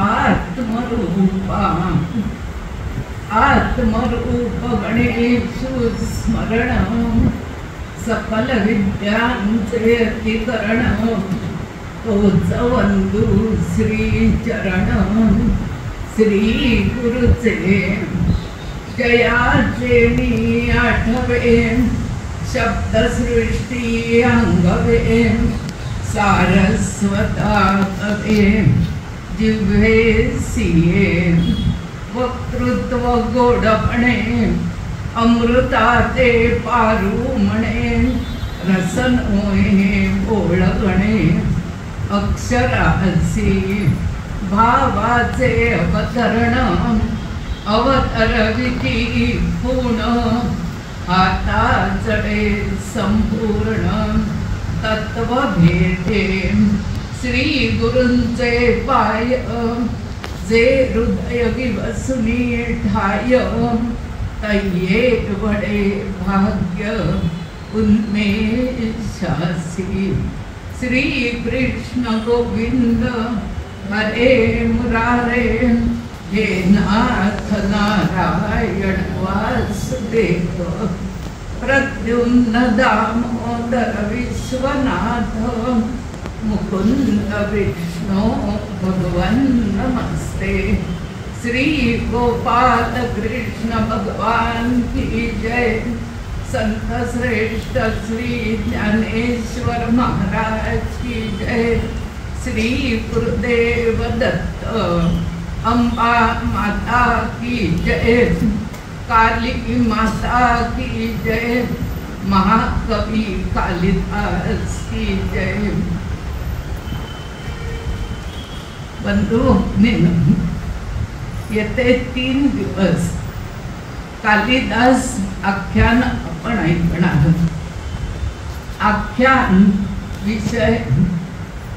आत्मरूपा आत्मरूप गणेशु स्मरण सकल विद्यांचे अतिकरण तोच वंदू श्री चरण श्री गुरुचे जयाचे मी आठवे शब्दसृष्टी अंगवे सारस्वता कवे जिव्हे सिये वक्तृत्व गोडपणे अमृताते पारू म्हणे रसनोहे ओळगणे अक्षरासी भावाचे अवतरण अवतरविती पूर्ण हाता जडे संपूर्ण तत्वभेदे श्री गुरूंचे पाय जे हृदय विवसुनी ठाय तय्ये वडे भाग्य उन्मेषासी श्री कृष्ण गोविंद हरे मुरारे हे नाथ नारायण वासुदेव प्रद्युम्न दामोदर विश्वनाथ मुकुंद विष्णु भगवान नमस्ते श्री गोपाल कृष्ण भगवान की जय संत श्रेष्ठ श्री ज्ञानेश्वर महाराज की जय श्री गुरुदेव दत्त अम्बा माता की जय काली माता की जय महाकवि कालिदास की जय। बंधू येते 3 दिवस कालिदास आख्यान आपण ऐकणार। आख्यान विषय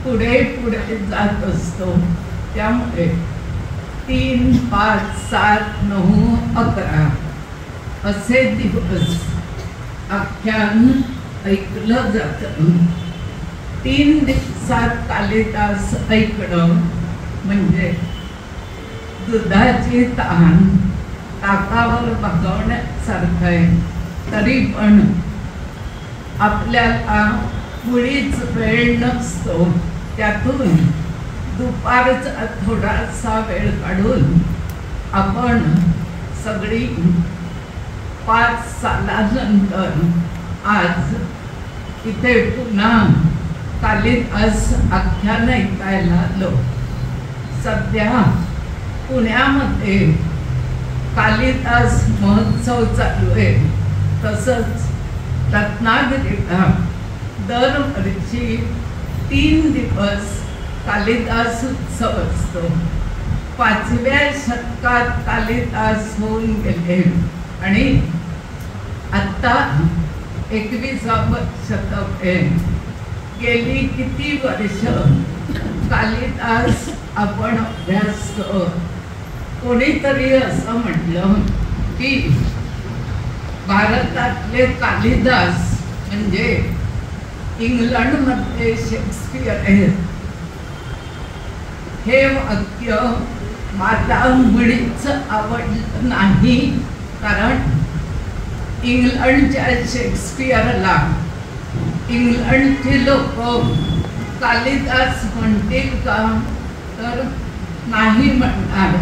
पुढे पुढे जात असतो, त्यामुळे 3, 5, 7, 9, 11 असे दिवस आख्यान ऐकलं जातं। 3 दिवसात कालिदास ऐकणं म्हणजे दुधाची तहान ताकावर भागवण्यासारखं आहे। तरी पण आपल्याला मुळीच वेळ नसतो, त्यातून दुपारचा थोडासा वेळ काढून आपण सगळी 5 सालानंतर आज इथे पुन्हा कालिदास आख्यान ऐकायला आलो। सध्या पुण्यामध्ये कालिदास महोत्सव चालू आहे, तसंच रत्नागिरीला दरवर्षी 3 दिवस कालिदास उत्सव असतो। 5व्या शतकात कालिदास होऊन गेले आणि आता 21व्या शतक आहे। गेली किती वर्ष कालिदास आपण अभ्यासतो। कोणीतरी असं म्हटलं की भारतातले कालिदास म्हणजे इंग्लंडमध्ये शेक्सपियर आहेत। हे वाक्य मला मुळीच आवडलं नाही, कारण इंग्लंडच्या शेक्सपियरला इंग्लंडची लोक कालिदास म्हणतील का, तर नाही म्हणणार।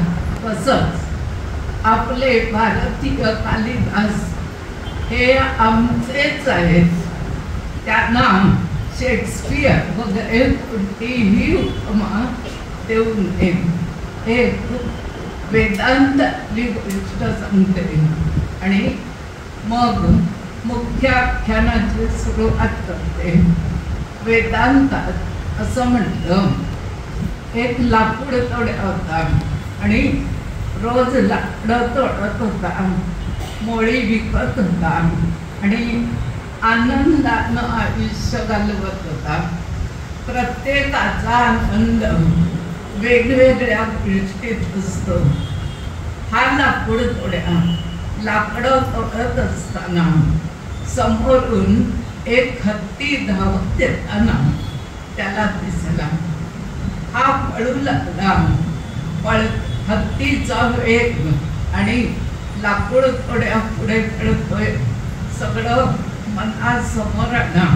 तसंच आपले भारतीय कालिदास हे आमचेच आहेत, त्यांना शेक्सपियर वगैरे कोणतीही उपमा देऊ नये। हे वेदांतातली गोष्ट सांगते आणि मग मुख्य आख्यानाची सुरुवात करते। वेदांतात असं म्हटलं, एक लाकूड तोड्या होता आणि रोज लाकडं तोडत होता, मोळी विकत होता आणि आनंदानं आयुष्य घालवत होता। प्रत्येकाचा आनंद वेगवेगळ्या गोष्टीत असतो। हा लाकूड तोड्या लाकडं तोडत असताना समोरून एक हत्ती धावत येताना त्याला दिसला। हा कळू लागला. हत्तीचा वेग आणि लाकूड थोड्या पुढे पडतोय, सगळं मनासमोर आणा.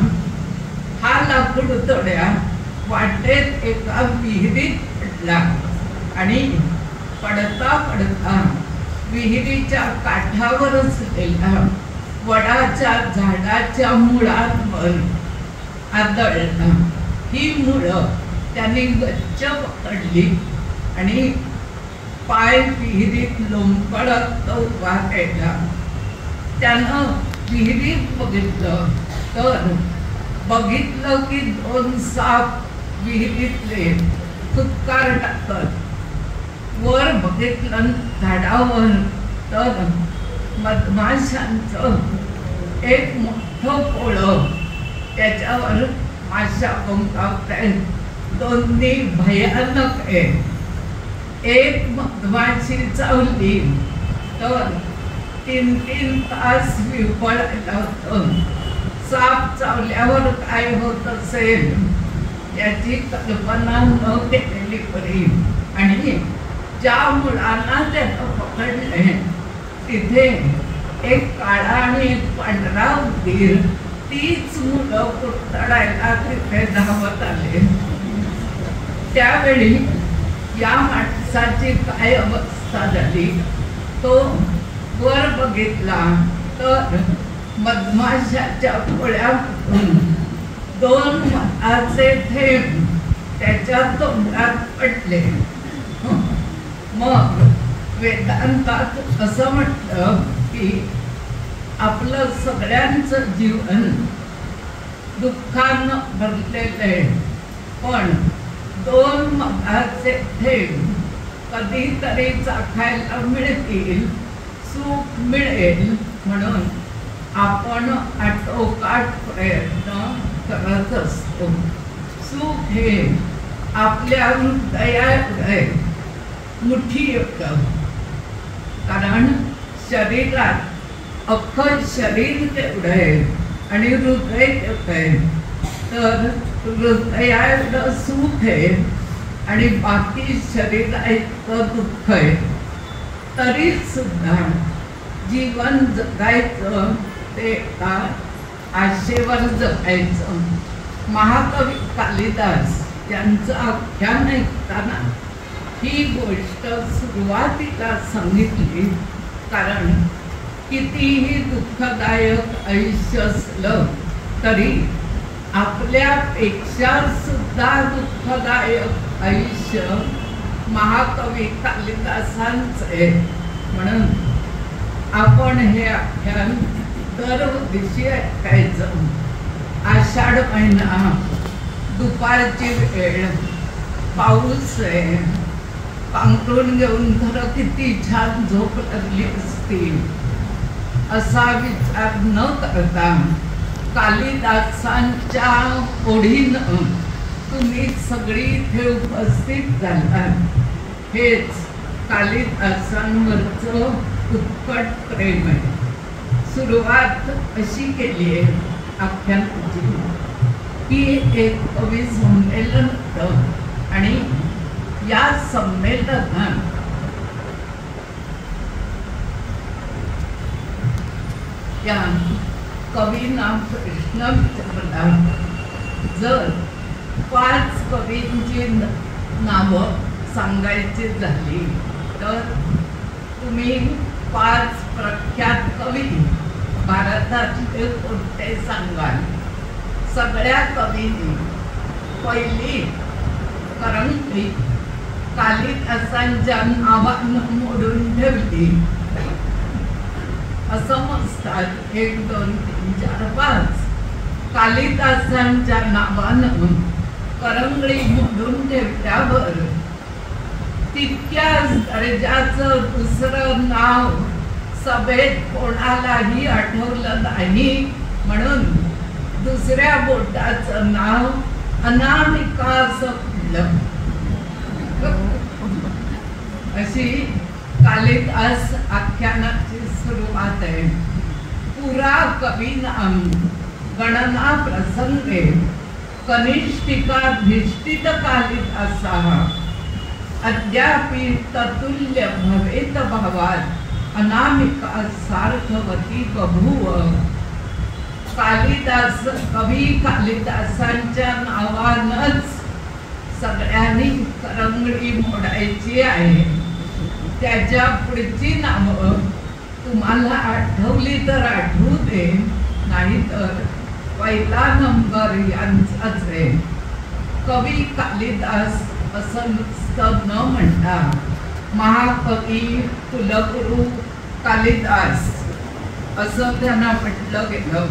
हा लाकूड थोड्या वाटेत एका विहिरीत पडला आणि पडता पडता विहिरीच्या काठावर असलेल्या वडाच्या झाडाच्या मुळांवर आदळला. ही मुळं त्यांनी गच्च पकडली आणि पाय विहिरीत लोंबकळत उभा राहिला. त्यानं विहिरीत बघितलं की 2 साप विहिरीतले फुटकार टाकत. वर बघितलं झाडावर तर मधमाशांचं एक मोठं पोळं, त्याच्यावर माशा गुंफावतायत. दोन्ही भयानक आहे. एक मधमाशी चावली तर 3-3 तास विव्हळायला होतं. साप चावल्यावर काय होत असेल याची कल्पना न केलेली बरी. आणि ज्या मुलांना त्यानं पकडले तिथे एक काळा आणि एक पांढरा उंदीर, तीच मुलं कुरतडायला तिथे धावत आले. त्यावेळी या माणसाची काय अवस्था झाली, तो वर बघितला तर मधमाशाच्या पोळ्यातून 2 मधाचे थेंब त्याच्या तोंडात पडले. मग वेदांतात असं म्हटलं की आपलं सगळ्यांचं जीवन दुःखानं भरलेलं आहे, पण 2 मधाचे थेंब कधीतरी चाखायला मिळतील, सुख मिळेल म्हणून आपण आटोकाट प्रयत्न करत असतो. सुख हे आपल्या हृदयात मुठी येतं, कारण शरीरात अख्खं शरीर तेवढं आहे आणि हृदय तेवढं आहे. तर हृदयात सुख आहे आणि बाकी शरीरात दुःख आहे. तरी सुद्धा जीवन जगायचं ते का आशेवर जगायचं. महाकवी कालिदास यांचं आख्यान ऐकताना ही गोष्ट सुरुवातीला सांगितली, कारण कितीही दुःखदायक आयुष्य असलं तरी आपल्यापेक्षा सुद्धा दुःखदायक आयुष्य महाकवी कालिदासांचं आहे. म्हणून आपण हे आख्यान दरवर्षी ऐकायचं. आषाढ महिना, दुपारची वेळ, पाऊस आहे, पांघरून घेऊन खरं किती छान झोप लागली असती असा विचार न करता कालिदासांच्या ओढीनं तुम्ही सगळी इथे उपस्थित झालात. हेच कालिदासांवरचं उत्कट प्रेम आहे. सुरुवात अशी केली आहे आख्यानाची की एक कवी संमेलन होतं आणि या संमेलनात या कवींना प्रश्न विचारला, जर 5 कवींची नावं सांगायची झाली तर तुम्ही 5 प्रख्यात कवी भारतातले कोणते सांगाल? सगळ्या कवींनी पहिली करंगळी कालिदासांच्या नावानं मोडून ठेवली. असं म्हणतात 1, 2, 3, 4, 5 कालिदासांच्या नावानं करंगळी मोडून ठेवल्यावर तितक्याच दर्जाचं दुसरं नाव सभेत कोणालाही आठवलं नाही, म्हणून दुसऱ्या बोटाचं नाव अनामिका असं पडलं. अशी कालिदास आख्यानाची सुरुवात आहे. पुरा कवीनाम गणना प्रसंगे कनिष्ठिका धिष्ठित कालिदासः अद्यापि ततुल्य भवेत भावात अनामिका सार्थवती बभूव. कालिदास कवी कालिदासांच्या नावानच सगळ्यांनी करंगडी मोडायची आहे. त्याच्या पुढची नावं तुम्हाला आठवली तर आठवू दे, नाही तर पहिला नंबर यांचाच आहे. कवी कालिदास असं नुसतं न म्हणता महाकवी कुलगुरू कालिदास असं त्यांना म्हटलं गेलं.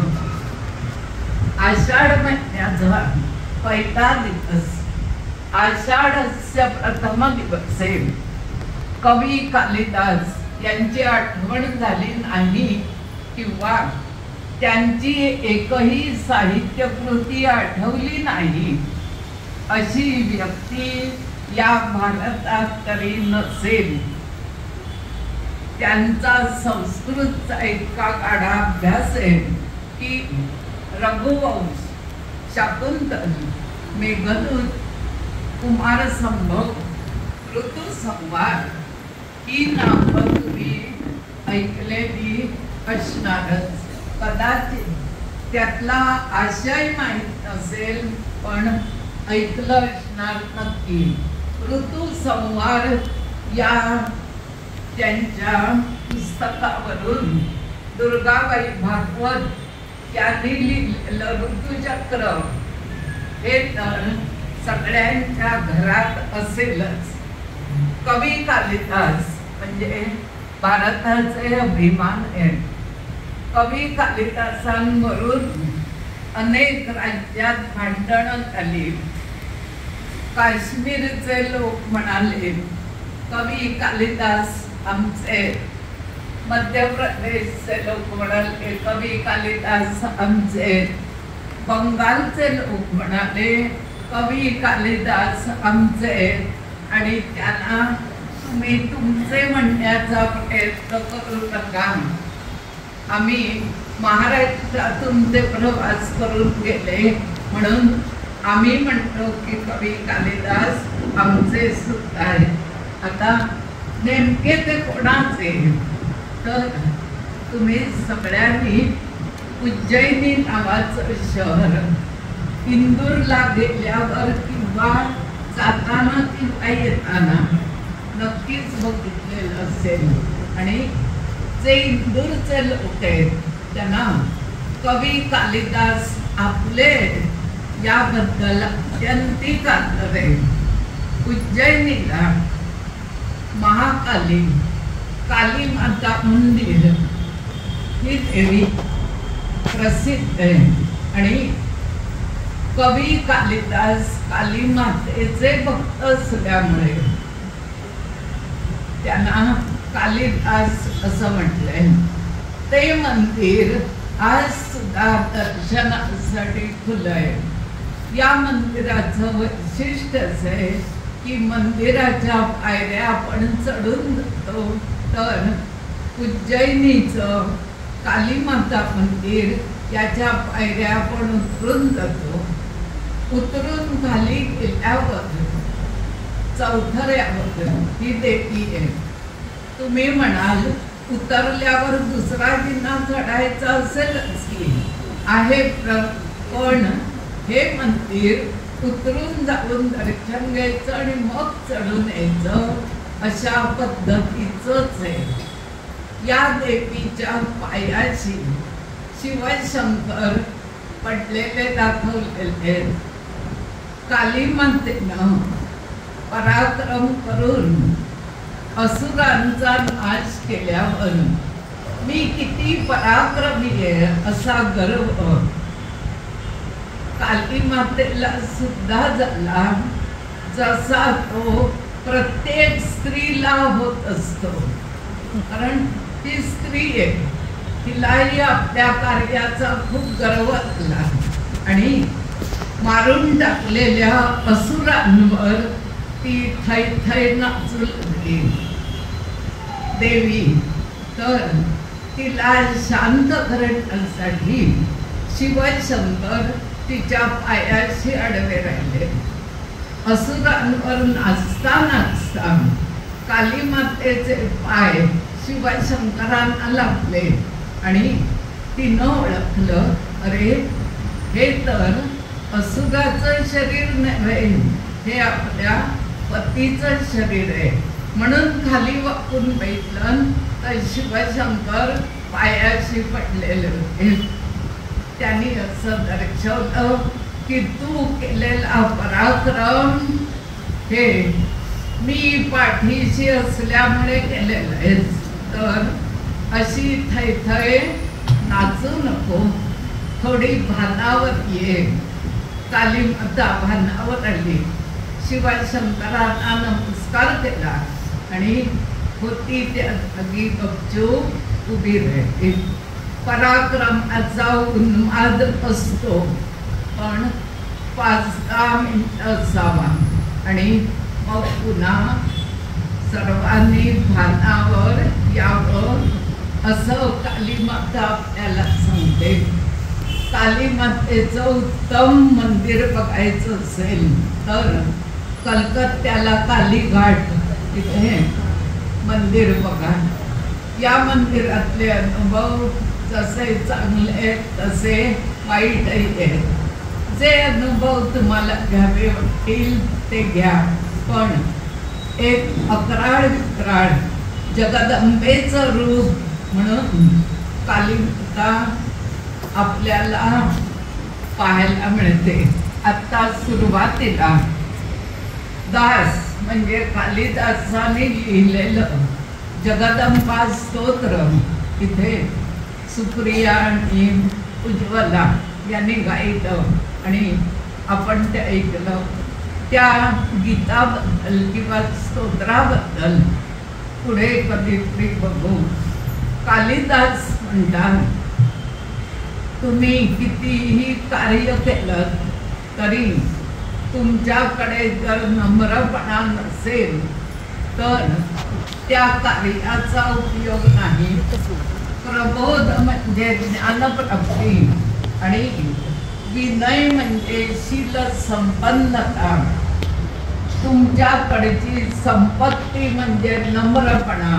आषाढ महिन्याचा पहिला दिवस, आषाढस्य प्रथम दिवसे कवी कालिदास यांची आठवण झाली नाही किंवा त्यांची एकही साहित्यकृती आठवली नाही अशी व्यक्ती या भारतात तरी नसेल. त्यांचा संस्कृतचा इतका गाढा अभ्यास आहे की रघुवंश, शाकुंतल, मेघदूत, कुमारसंभव, ऋतुसंवाद ही नावं तुम्ही ऐकलेली असणारच. कदाचित त्यातला आशय माहीत नसेल पण ऐकलं असणार नक्की. ऋतुसंवार या त्यांच्या पुस्तकावरून दुर्गाबाई भागवत यांनी लिहिलेलं ऋतुचक्र हे तर सगळ्यांच्या घरात असेलच. कवी कालिदास म्हणजे भारताचे अभिमान आहेत. कवी कालिदासांवरून अनेक राज्यात भांडणं झाली. काश्मीरचे लोक म्हणाले कवी कालिदास आमचे, मध्य प्रदेशचे लोक म्हणाले कवी कालिदास आमचे, बंगालचे लोक म्हणाले कवी कालिदास आमचे, आणि त्यांना तुम्ही तुमचे म्हणण्याचा प्रयत्न करू नका. आम्ही महाराष्ट्रातून ते प्रवास करून गेले म्हणून आम्ही म्हणतो की कवी कालिदास आमचे सुद्धा आहे. आता नेमके ते कोणाचे, तर तुम्ही सगळ्यांनी उज्जैनी नावाचं शहर इंदूरला गेल्यावर किंवा जाताना किंवा येताना नक्कीच बघितलेलं असेल. आणि जे इंदूरचे लोक आहेत त्यांना कवी कालिदास आपले याबद्दल अत्यंतिक आदर आहे. उज्जैनीला महाकाली, काली माता मंदिर ही देवी प्रसिद्ध आहे. आणि कवी कालिदास काली मातेचे भक्त असल्यामुळे त्यांना कालिदास असं म्हटलंय. ते मंदिर आज सुद्धा दर्शनासाठी खुलं आहे. या मंदिराचं वैशिष्ट्य असं आहे की मंदिराच्या पायऱ्या आपण चढून जातो तर उज्जैनीचं कालीमाता मंदिर याच्या पायऱ्या आपण उतरून जातो. उतरून खाली गेल्यावर चौथऱ्यावर ही देवी आहे. तुम्ही म्हणाल उतरल्यावर दुसरा जिना चढायचा असेलच की आहे, पण हे मंदिर उतरून जाऊन दर्शन घ्यायचं आणि मग चढून यायचं अशा पद्धतीचंच आहे. या देवीच्या पायाशी शिवशंकर पडलेले दाखवलेले. काली मातेनं पराक्रम करून असुरांचा नाश केल्यावर मी किती पराक्रमी आहे असा गर्व काली मातेला सुद्धा झाला, जसा तो प्रत्येक स्त्रीला होत असतो. कारण ती स्त्री आहे, तिलाही आपल्या कार्याचा खूप गर्व झाला आणि मारून टाकलेल्या असुरांवर ती थै थै नाचू लागली देवी. तर तिला शांत करण्यासाठी शिवशंकर तिच्या पायाशी आडवे राहिले. असुरांवर नाचता नाचता वाजता कालीमातेचे पाय शिवशंकरांना लागले आणि तिनं ओळखलं, अरे हे तर असुराचं शरीर नव्हे, हे आपल्या पतीचं शरीर आहे. म्हणून खाली वाकून बघितलं तर शिवशंकर पायाशी पडलेले होते. त्यांनी असं दर्शवलं की तू केलेला पराक्रम हे मी पाठीशी असल्यामुळे केलेलं आहे. तर अशी थैथय नाचू नको, थोडी भानावर ये. कालीमाता भानावर आली, शिवशंकरांना नमस्कार केला आणि होती त्या जागी गपचूप उभी राहिली. पराक्रमाचा उन्माद असतो, पण 5-10 मिनिटं असावा आणि मग पुन्हा सर्वांनी भानावर यावं, असं कालीमाता आपल्याला सांगते. कालीमातेचं उत्तम मंदिर बघायचं असेल तर कलकत्त्याला कालीघाट तिथे मंदिर बघा. या मंदिरातले अनुभव जसे चांगले आहेत तसे वाईटही आहेत. जे अनुभव तुम्हाला घ्यावे वाटतील ते घ्या, पण एक अकराळ विक्राळ जगदंबेचं रूप म्हणून कालीमाता आपल्याला पाहायला मिळते. आता सुरुवातीला दास म्हणजे कालिदासाने लिहिलेलं जगदंबा स्तोत्र इथे सुप्रिया आणि उज्ज्वला यांनी गायलं आणि आपण ते ऐकलं. त्या गीताबद्दल किंवा स्तोत्राबद्दल पुढे कधीतरी बघू. कालिदास म्हणतात, तुम्ही कितीही कार्य केलं तरी तुमच्याकडे जर नम्रपणा नसेल तर त्या कार्याचा उपयोग नाही. प्रबोध म्हणजे ज्ञानप्राप्ती आणि विनय म्हणजे शील संपन्नता. तुमच्याकडची संपत्ती म्हणजे नम्रपणा.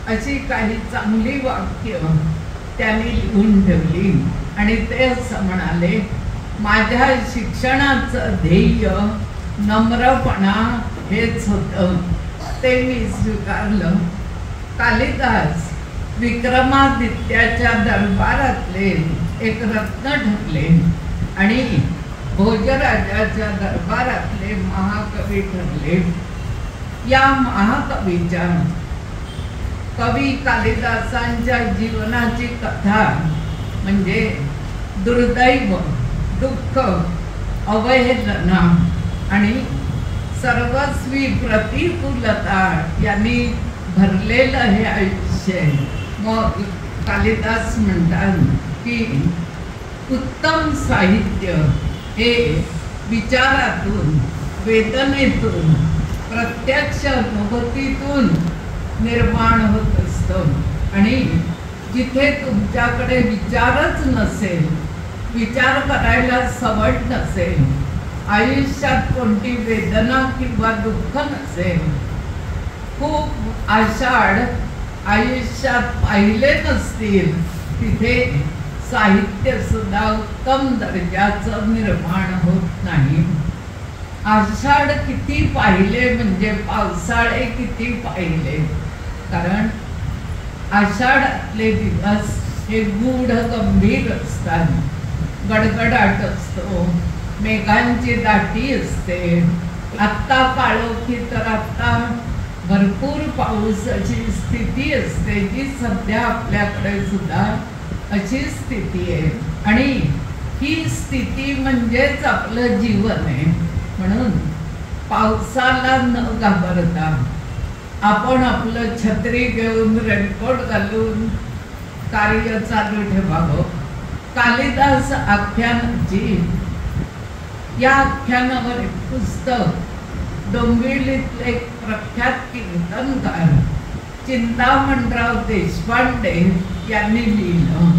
अशी काही चांगली वाक्य त्यांनी लिहून ठेवली आणि ते असं म्हणाले, माझ्या शिक्षणाचं ध्येय नम्रपणा हेच होतं, ते मी स्वीकारलं. कालिदास विक्रमादित्याच्या दरबारातले एक रत्न ठरले आणि भोजराजाच्या दरबारातले महाकवी ठरले. या महाकवीच्या कवी कालिदासांच्या जीवनाची कथा म्हणजे दुर्दैव, दुःख, अवहेलना आणि सर्वस्वी प्रतिकूलता यांनी भरलेलं हे आयुष्य. मग कालिदास म्हणतात की उत्तम साहित्य हे विचारातून, वेदनेतून, प्रत्यक्ष अनुभूतीतून निर्माण होत असतं. आणि जिथे तुमच्याकडे विचारच नसेल, विचार करायला सवड नसेल, आयुष्यात कोणती वेदना किंवा दुःख नसेल, खूप आषाढ आयुष्यात पाहिले नसतील, तिथे साहित्य सुद्धा उत्तम दर्जाचं निर्माण होत नाही. आषाढ किती पाहिले म्हणजे पावसाळे किती पाहिले, कारण आषाढातले दिवस हे गूढ गंभीर असतात. गडगडाट असतो, मेघांची दाटी असते. आत्ता काळोखी तर आत्ता भरपूर पावसाची स्थिती असते, जी सध्या आपल्याकडे सुद्धा अशी स्थिती आहे. आणि ही स्थिती म्हणजेच आपलं जीवन आहे. म्हणून पावसाला न घाबरता आपण आपलं छत्री घेऊन, रेनकोट घालून कार्य चालू ठेवावं. कालिदास आख्यानाची या आख्यानावर एक पुस्तक डोंबिवलीतले एक प्रख्यात कीर्तनकार चिंतामणराव देशपांडे यांनी लिहिलं.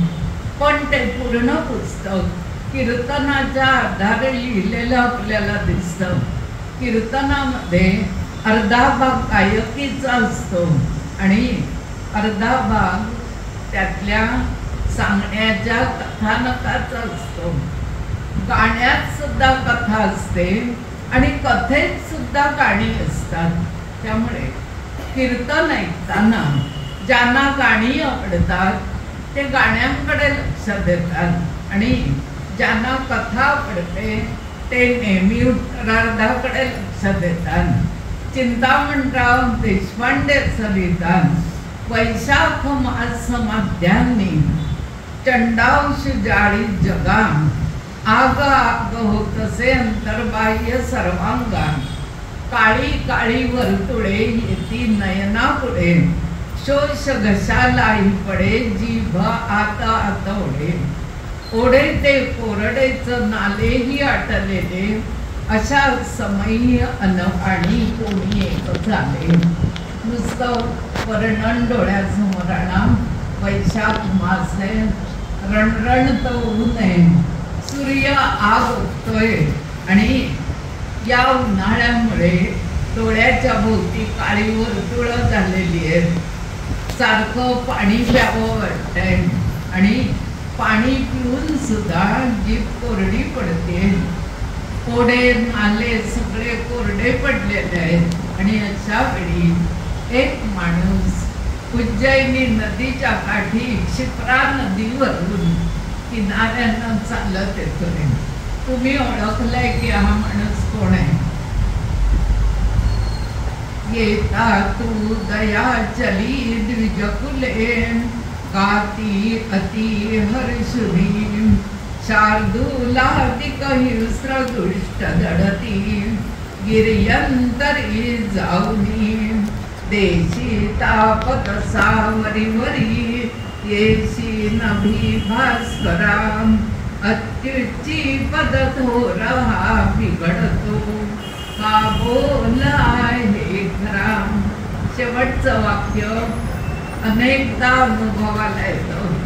पण ते पूर्ण पुस्तक कीर्तनाच्या आधारे लिहिलेलं आपल्याला दिसतं. कीर्तनामध्ये अर्धा भाग गायकीचा असतो आणि अर्धा भाग त्यातल्या सांगण्याच्या कथानकाचा असतो. गाण्यात सुद्धा कथा असते आणि कथेत सुद्धा गाणी असतात. त्यामुळे कीर्तन ऐकताना ज्यांना गाणी आवडतात ते गाण्यांकडे लक्ष देतात आणि ज्यांना कथा आवडते ते नेहमी उत्तरार्धाकडे लक्ष देतात. चिंतामणराव देशपांडेचं विधान, वैशाख मास माध्यान्नी चंडांश जाळी जगा, आग आग होतसे अंतर्बाह्य सर्वांगा, काळी काळी वर्तुळे येती नयना पुढे, शोष घशालाही पडे जीभ आत आत ओढे, ओढे ते कोरडेच नालेही आटलेले, अशा समयी अनपाणी कोणी एक झाले. नुसतं वर्णन डोळ्यासमोर आणा. वैशाख मास आहे, रणरण तो ऊन आहे, सूर्य आग ओततोय आणि या उन्हाळ्यामुळे डोळ्याच्या भोवती काळी वर्तुळं झालेली आहेत. सारखं पाणी प्यावं वाटतंय आणि पाणी पिऊन सुद्धा जीभ कोरडी पडते. ओढे नाले सगळे कोरडे पडलेले आहेत आणि अशा वेळी एक माणूस उज्जैनी नदीच्या काठी क्षिप्रा नदीवरून किनाऱ्यानं चालत येतोय. तुम्ही ओळखलंय की हा माणूस कोण आहे? येता तू दया चली द्विजकुले, गाती अति हर्षुनी, शार्दूलादिक हिंस्र दुष्ट दडती, गिर्यंतरी जाऊनी, देशी तापत सावरी वरी, येशी नभी भास्करा, अत्युच्ची पद थोर हा बिघडतो, का बोला हे खरा. शेवटचं वाक्य अनेकदा अनुभवाला येतं.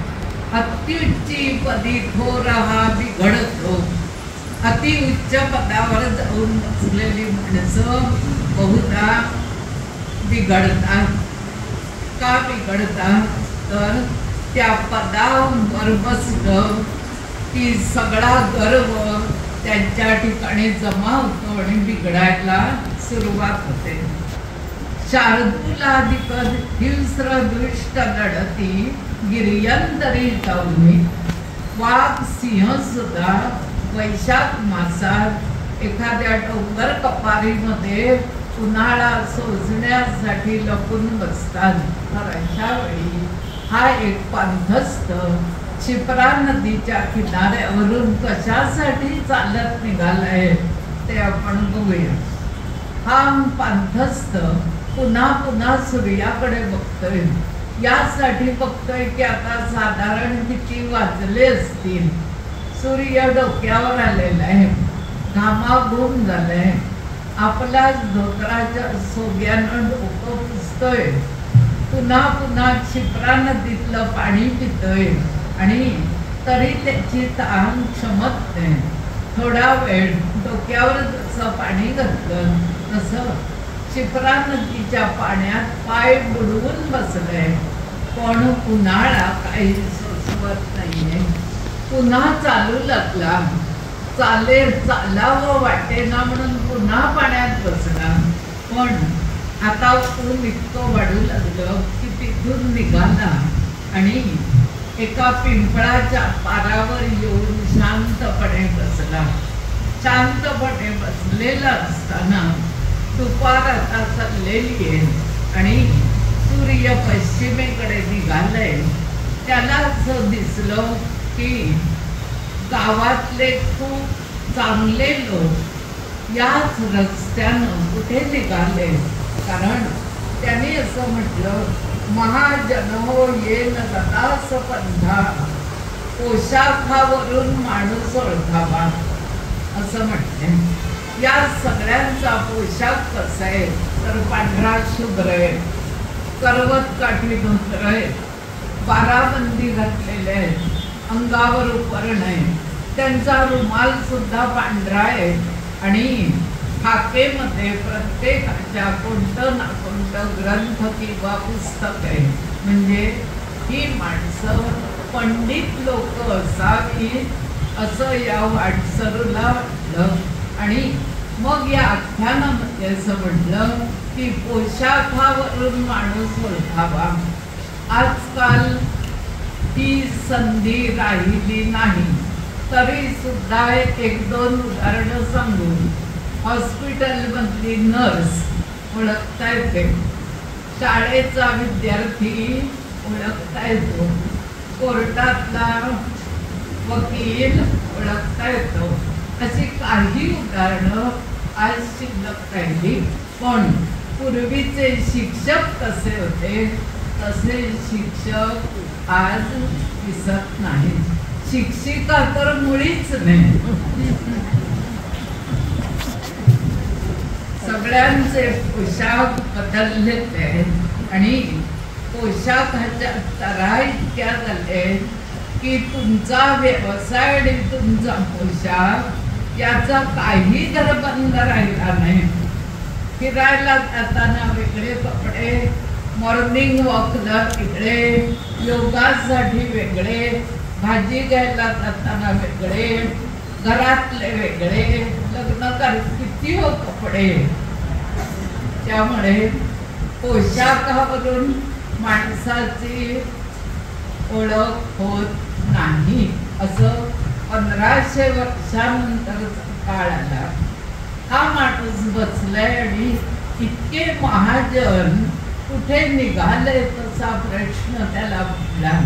अत्युच्ची पदी थोर हा बिघडतो. अति उच्च पदावर जाऊन बसलेली माणसं बहुधा बिघडतात. का बिघडतात? तर त्या पदावर बसलं की सगळा गर्व त्यांच्या ठिकाणी जमा होतो आणि बिघडायला सुरुवात होते. शार्दूलादिक हिंस्र दुष्ट लढती, गिर्यंतरी जाऊनी. वाघ सिंह सुद्धा वैशाख मासात एखाद्या डोंगर कपारीमध्ये उन्हाळा सोसण्यासाठी लपून बसतात. तर अशा वेळी हा एक पांथस्थ क्षिप्रा नदीच्या किनाऱ्यावरून कशासाठी चालत निघालाय ते आपण बघूया. हा पांथस्थ पुन्हा पुन्हा सूर्याकडे बघतोय. यासाठी बघतोय की आता साधारण किती वाजले असतील. सूर्य डोक्यावर आलेला आहे, घामाघूम झालाय, आपला धोत्राच्या सोग्यानं डोकं पुसतोय. पुन्हा पुन्हा क्षिप्रा नदीतलं पाणी पितोय आणि तरी त्याची तहान क्षमत नाही. थोडा वेळ डोक्यावर जसं पाणी घातलं तसं क्षिप्रा नदीच्या पाण्यात पाय बुडवून बसलाय. पण उन्हाळा काही सोसवत नाहीये. पुन्हा चालू लागला. चालावं वाटेना म्हणून पुन्हा पाण्यात बसला. पण आता ऊन इतकं वाढू लागलं की तिथून निघाला आणि एका पिंपळाच्या पारावर येऊन शांतपणे बसला. शांतपणे बसलेला असताना दुपार आता चाललेली आहे आणि सूर्य पश्चिमेकडे निघालाय. त्याला असं दिसलं की गावातले खूप चांगले लोक याच रस्त्यानं कुठे निघाले. कारण त्यांनी असं म्हटलं, महाजनो येन गदास पंथा, पोशाखावरून माणूस ओळखावा असं म्हटले. या सगळ्यांचा पोशाख कसा आहे तर पांढरा शुभ्र आहे, करवत काठी धोतर आहे, बाराबंदी घातलेले आहे, अंगावर उपरण आहे, त्यांचा रुमाल सुद्धा पांढरा आहे आणि हाकेमध्ये प्रत्येकाच्या कोणतं ना कोणतं ग्रंथ किंवा पुस्तक आहे. म्हणजे ही माणसं पंडित लोक असावी असं या वाटसरूला वाटलं. आणि मग या आख्यानामध्ये असं म्हटलं की पोशाखावरून माणूस ओळखावा. आजकाल ही संधी राहिली नाही. तरी सुद्धा एक दोन उदाहरणं सांगून हॉस्पिटलमधली नर्स ओळखता येते, शाळेचा विद्यार्थी ओळखता येतो, कोर्टातला वकील ओळखता येतो. अशी काही उदाहरणं आज शिल्लक राहिली. पण पूर्वीचे शिक्षक कसे होते तसे शिक्षक आज दिसत नाही. शिक्षिका तर मुळीच नाही. सगळ्यांचे पोशाख बदललेले आहेत आणि पोशाखाच्या तऱ्हा इतक्या झाले की तुमचा व्यवसाय आणि तुमचा पोशाख याचा काही दरबंद राहिला नाही. फिरायला जाताना वेगळे कपडे, मॉर्निंग वॉकला वेगळे, योगासाठी वेगळे, भाजी घ्यायला जाताना वेगळे, घरातले वेगळे, लग्न किती हो कपडे. त्यामुळे पोशाखावरून माणसाची ओळख होत नाही. असं 1500 वर्षानंतर काळ आला. हा माणूस बसलाय आणि इतके महाजन कुठे निघाले तसा प्रश्न त्याला पडला.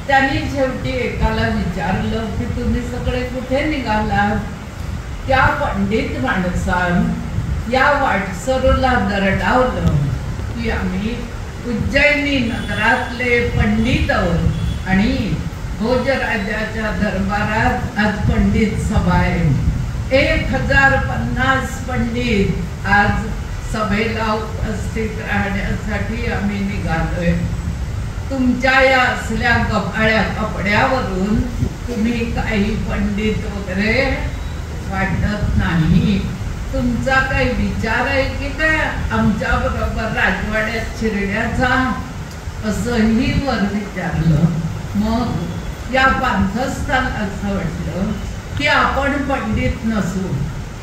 त्यांनी शेवटी एकाला विचारलं की तुम्ही सगळे कुठे निघालात. त्या पंडित माणसानं या वाटसरूला दरडावलं की आम्ही उज्जैनी नगरातले पंडित आहोत आणि भोजराजाच्या दरबारात आज पंडित सभा आहे. 1050 पंडित आज सभेला उपस्थित राहण्यासाठी आम्ही निघालोय. तुमच्या या असल्या गबाळ्या कपड्यावरून तुम्ही काही पंडित वगैरे वाटत नाही. तुमचा काही विचार आहे की काय आमच्या बरोबर राजवाड्यात शिरण्याचा, असंही वर विचारलं. मग या पांथस्थाला असं वाटलं की आपण पंडित नसू.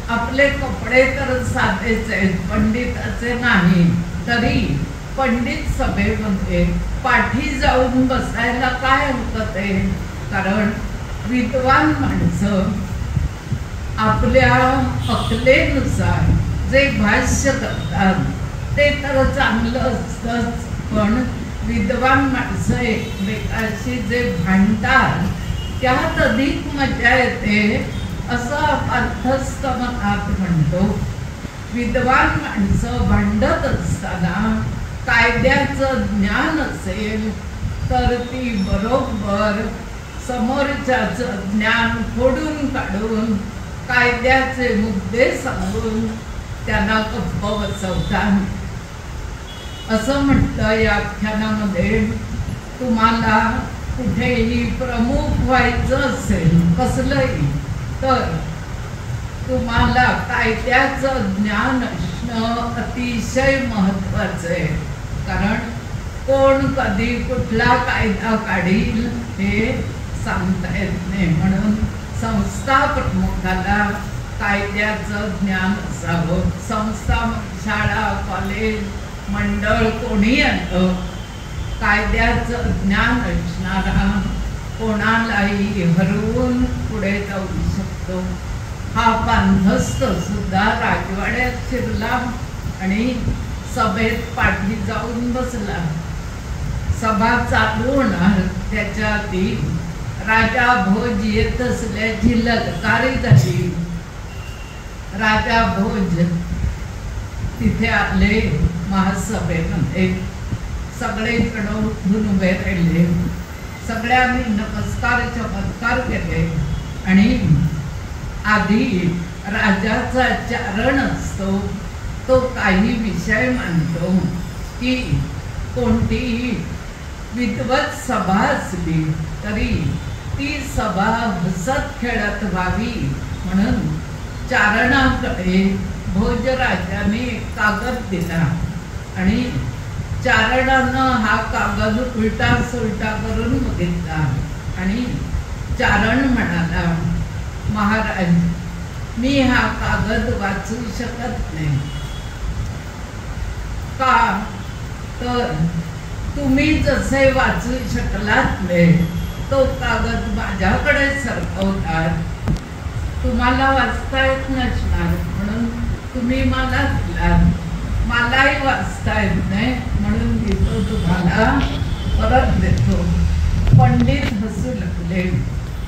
आपले कपडे तर साधेच आहेत, पंडिताचे नाही. तरी पंडित सभेमध्ये पाठी जाऊन बसायला काय हरकत आहे. कारण विद्वान माणसं आपल्या अकलेनुसार जे भाष्य करतात ते तर चांगलं असतंच. पण विद्वान माणसं एकमेकाशी जे भांडतात त्यात अधिक मजा येते असं पांथस्थ मनात म्हणतो. विद्वान माणसं भांडत असताना कायद्याचं ज्ञान असेल तर ती बरोबर समोरच्याचं ज्ञान फोडून काढून कायद्याचे मुद्दे सांगून त्यांना गप्प बसवतात. असं म्हटलं या आख्यानामध्ये, तुम्हाला कुठेही प्रमुख व्हायचं असेल कसलंही तर तुम्हाला कायद्याचं ज्ञान असणं अतिशय महत्वाचं आहे. कारण कोण कधी कुठला कायदा काढील हे सांगता येत नाही. म्हणून संस्था प्रमुखाला कायद्याचं ज्ञान असावं. संस्था, शाळा, कॉलेज, मंडळ कोणी आलं कायद्याचं ज्ञान असणारा कोणालाही हरवून पुढे जाऊ शकतो. हा पांथस्थ सुद्धा राजवाड्यात शिरला आणि सभेत पाठी जाऊन बसला. सभा चालू होणार त्याच्या आधी राजा भोज येत असल्याची ललकारी झाली. राजा भोज तिथे आले महासभेमध्ये. सगळेजण उठून उभे राहिले. सगळ्यांनी नमस्कार चमत्कार केले आणि आधी राजाचा चारण असतो तो काही विषय मांडतो की कोणतीही विद्वत सभा असली तरी ती सभा हसत खेळत व्हावी म्हणून चारणाकडे भोजराजाने कागद दिला आणि चारणानं हा कागद उलटा सुलटा करून बघितला आणि चारण म्हणाला, महाराज, मी हा कागद वाचू शकत नाही. का तर तुम्ही जसे वाचू शकलात नाही तो कागद माझ्याकडे सरकवतात. तुम्हाला वाचता येत नसणार म्हणून तुम्ही मला दिलात. मलाही वाचता येत नाही म्हणून मी तो तुम्हाला परत देतो. पंडित हसू लागले.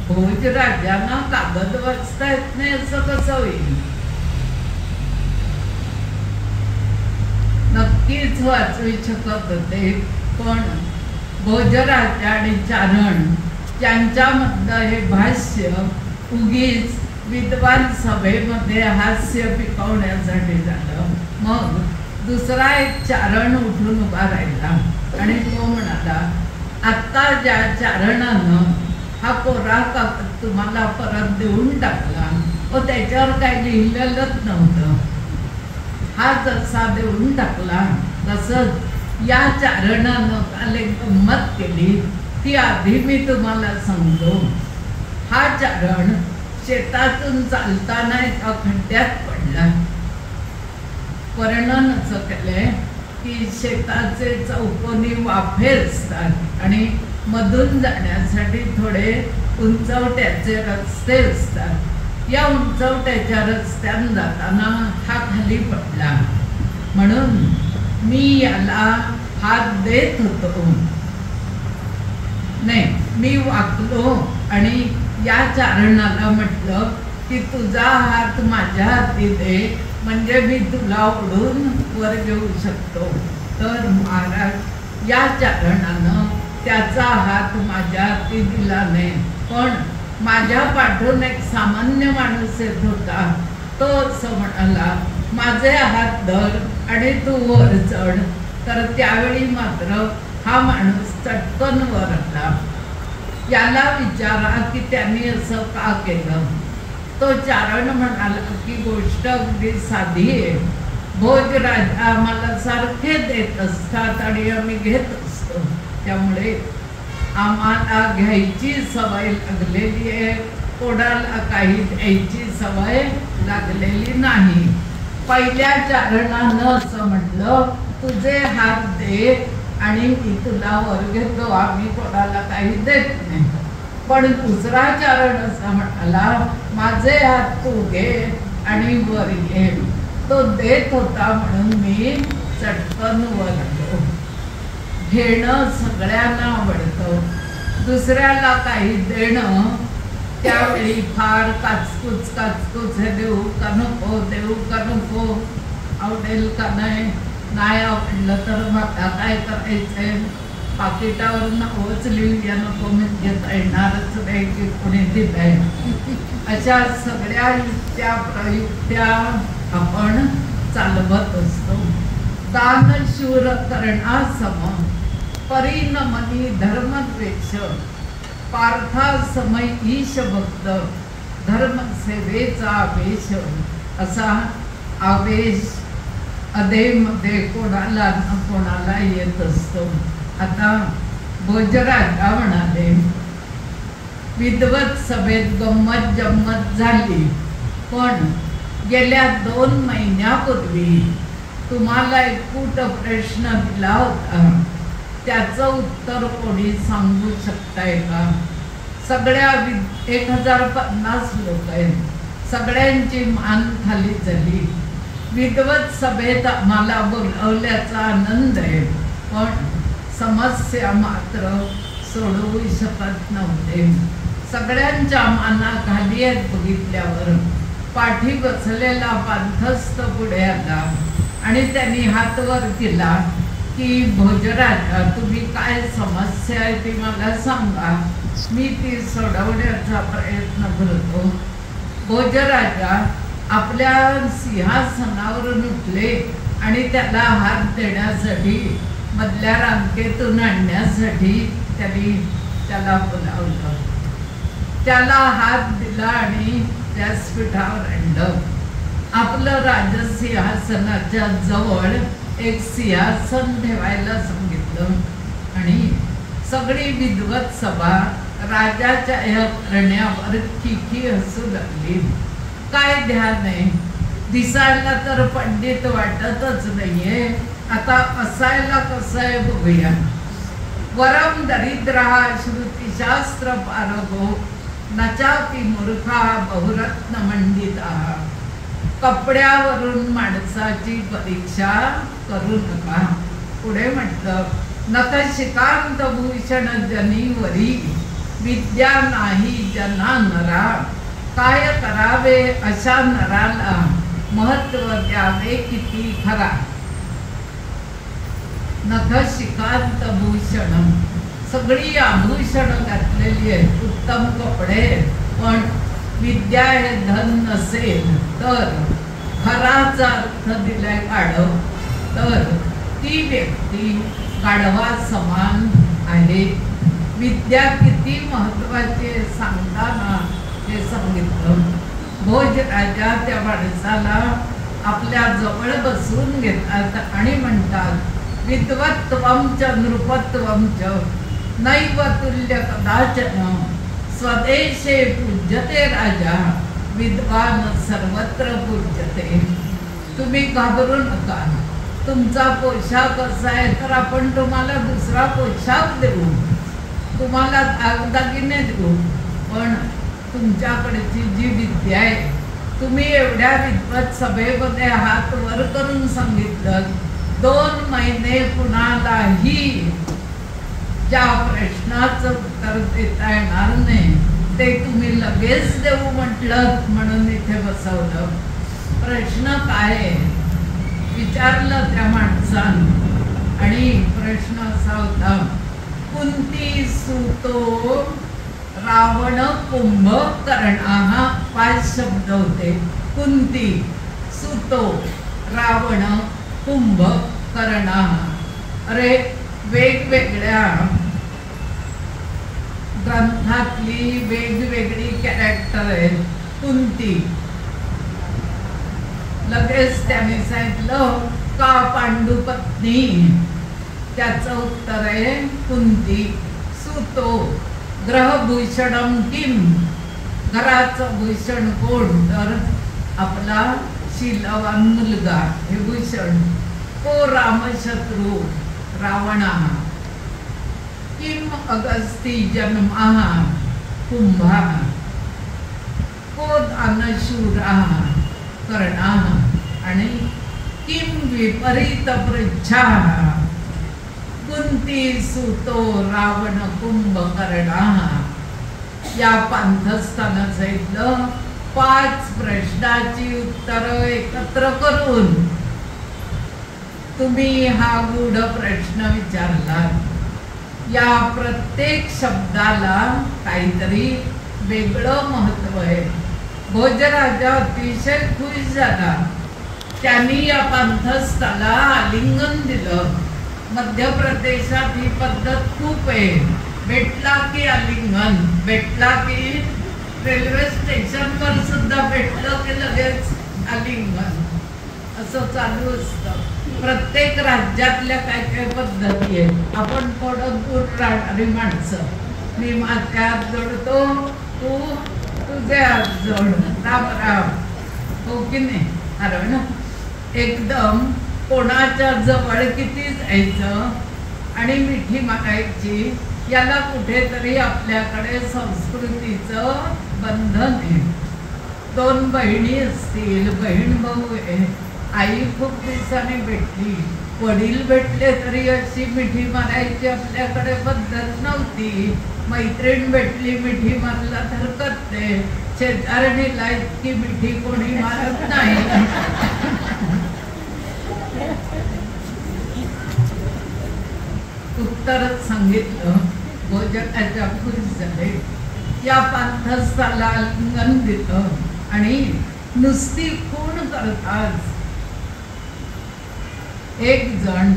भोजराजांना कागद वाचता येत नाही असं कसं होईल? नक्कीच वाचू शकत होते, पण भोजराज आणि चारण त्यांच्यामधलं हे भाष्य उगीच विद्वान सभेमध्ये हास्य पिकवण्यासाठी झालं. मग दुसरा एक चारण उठून उभा राहिला आणि तो म्हणाला, आत्ता ज्या चारणानं हा कोरा कागद तुम्हाला परत देऊन टाकला व त्याच्यावर काही लिहिलेलंच नव्हतं, हा जसा देऊन टाकला तसंच या चारणानं काल एक गंमत केली ती आधी मी तुम्हाला सांगतो. हा चारण शेतातून चालताना एका खड्ड्यात पडला. वर्णन असं केलंय की शेताचे चौकोनी वाफे असतात आणि मधून जाण्यासाठी थोडे उंचवट्याचे रस्ते असतात. या उंचवट्याच्या रस्त्याने जाताना हा खाली पडला म्हणून मी याला हात देत होतो. नाही, मी वाकलो आणि या चारणाला म्हटलं की तुझा हात माझ्या हाती दे म्हणजे मी तुला ओढून वर घेऊ शकतो. तर महाराज, या चारणानं त्याचा हात माझ्या हाती दिला नाही, पण माझ्या पाठून एक सामान्य माणूस येत होता. तो असं म्हणाला, माझे हात धर आणि तू वर चढ. तर त्यावेळी मात्र हा माणूस चटकन वर आला. याला विचारा की त्यांनी असं का केलं. तो चारण म्हणाला की गोष्ट अगदी साधी आहे. भोजराज आम्हाला सारखे देत असतात आणि आम्ही घेत असतो, त्यामुळे आम्हाला घ्यायची सवय लागलेली आहे, कोणाला काही द्यायची सवय लागलेली नाही. पहिल्या चारणानं असं म्हटलं, तुझे हात दे आणि मी तुला वर घेतो, आम्ही कोणाला काही देत नाही. पण दुसरा चारण असा म्हणाला, माझे हात तू घे आणि वर घे. तो देत होता म्हणून मी चटकन वर आलो. घेणं सगळ्यांना आवडतं, दुसऱ्याला काही देणं त्यावेळी फार काचकूच हे देऊ का नको, देऊ का नको, आवडेल का नाही, नाही आवडलं तर मला काय करायचंय, पाकिटावर नावच लिहूया नको म्हणजे येणारच नाही की कोणी दिलंय. अशा सगळ्या युक्त्या प्रयुक्त्या आपण चालवत असतो. दानशूर करणासम परिणमनी धर्मद्वेष पार्था समय ईश भक्त धर्मसेवेचा आवेश. असा आवेश अधेमध्ये कोणाला ना कोणाला येत असतो. आता भोजराजा म्हणाले, विद्वत सभेत गंमत जम्मत झाली, पण गेल्या 2 महिन्यापूर्वी तुम्हाला एक कूट प्रश्न दिला होता, त्याचं उत्तर कोणी सांगू शकताय का? सगळ्या 1050 लोक आहेत, सगळ्यांची मान खाली झाली. विद्वत सभेत आम्हाला बोलवल्याचा आनंद आहे, पण समस्या मात्र सोडवू शकत नव्हते. सगळ्यांच्या माना खाली आहेत बघितल्यावर पाठी बसलेला पांथस्थ पुढे आला आणि त्यांनी हात वर केला की भोजराजा, तुम्ही काय समस्या आहे ती मला सांगा, मी ती सोडवण्याचा प्रयत्न करतो. भोजराजा आपल्या सिंहासनावरून उठले आणि त्याला हात देण्यासाठी, मधल्या रांगेतून आणण्यासाठी त्यांनी त्याला बोलावलं. त्याला हात दिला आणि व्यासपीठावर आणलं. आपलं राजसिंहासनाच्या जवळ एक सिंहासन ठेवायला सांगितलं आणि सगळी विद्वत सभा राजाच्या या करण्यावर खिखी हसू लागली. काय ध्यान आहे, दिसायला तर पंडित वाटतच नाहीये, आता असायला कसं आहे बघूया. वरम दरिद्रा श्रुतिशास्त्र पारगो नचापि मूर्खा बहुरत्न मंडिता. कपड्यावरून माणसाची परीक्षा करू नका. पुढे म्हटलं नख शिकांत भूषण जनीवरी विद्या नाही जना नरा. काय करावे अशा नराला महत्व द्यावे किती खरा. नख शिकांत भूषण, सगळी आभूषण घातलेली आहेत, उत्तम कपडे, पण विद्या हे धन नसेल तर खराचा अर्थ दिलाय गाढव, तर ती व्यक्ती गाढवा समान आहे. विद्या किती महत्वाची आहे सांगताना हे सांगितलं. भोज राजा त्या माणसाला आपल्या जवळ बसवून घेतात आणि म्हणतात विद्वत्वं च नृपत्वं च नैव तुल्य कदाचन. स्वदेशे पूज्यते राजा विद्वान सर्वत्र पूज्यते. तुम्ही घाबरू नका. तुमचा पोशाख कसा आहे तर आपण तुम्हाला दुसरा पोशाख देऊ, तुम्हाला दागदागिने देऊ, पण तुमच्याकडची जी विद्या आहे, तुम्ही एवढ्या विद्वत सभेमध्ये हात वर करून सांगितलं 2 महिने कुणालाही ज्या प्रश्नाचं उत्तर देता येणार नाही ते तुम्ही लगेच देऊ म्हटलं म्हणून इथे बसवलं. प्रश्न काय विचारलं त्या माणसानं आणि प्रश्न असा होता कुंती सुतो रावण कुंभकर्णः. 5 शब्द होते. कुंती सुतो रावण कुंभकर्णः. अरे वेगवेगळ्या ग्रंथातली वेगवेगळी कॅरेक्टर आहेत. कुंती लगेच त्याने सांगितलं का पांडुपत्नी, त्याचं उत्तर आहे कुंती. सुतो ग्रहभूषणम किम, घराचं भूषण कोण तर आपला शीलवान मुलगा हे भूषण. को रामशत्रू रावणा. किम अगस्ती जन्मः कुंभा. को दानशूरा कर्णः. आणि किम विपरीत पृच्छा कुंती सुतो रावण कुंभकर्णः. या पांथस्थानं सांगितलं 5 प्रश्नाची उत्तरं एकत्र करून तुम्ही हा गूढ प्रश्न विचारला. या प्रत्येक शब्दाला काहीतरी वेगळं महत्व आहे. भोजराजा अतिशय खुश झाला. त्यांनी या पांथस्थाला आलिंगन दिलं. मध्य प्रदेशात ही पद्धत खूप आहे. भेटला की आलिंगन, भेटला की रेल्वे स्टेशनवर सुद्धा भेटलं की लगेच आलिंगन, असं चालू असतं. प्रत्येक राज्यातल्या काय काय पद्धती आहेत. आपण थोडं दूर राहणारी माणसं, मी माझ्या हात जोडतो, तू तुझे हात जोड, राम राम, हो की नाही. अरे ना एकदम कोणाच्या जवळ किती जायचं आणि मिठी मागायची, याला कुठेतरी आपल्याकडे संस्कृतीचं बंधन आहे. 2 बहिणी असतील, बहीण भाऊ आहे, आई खूप दिवसांनी भेटली, वडील भेटले तरी अशी मिठी मारायची आपल्याकडे पद्धत नव्हती. मैत्रीण भेटली मिठी मारला तर करते, शेजारणीला इतकी मिठी कोणी मारत नाही. उत्तरच सांगितलं. भोजनाच्या खुश झाले. या पांथस्थाला आलिंगन दिलं आणि नुसती खूण करताच एक जण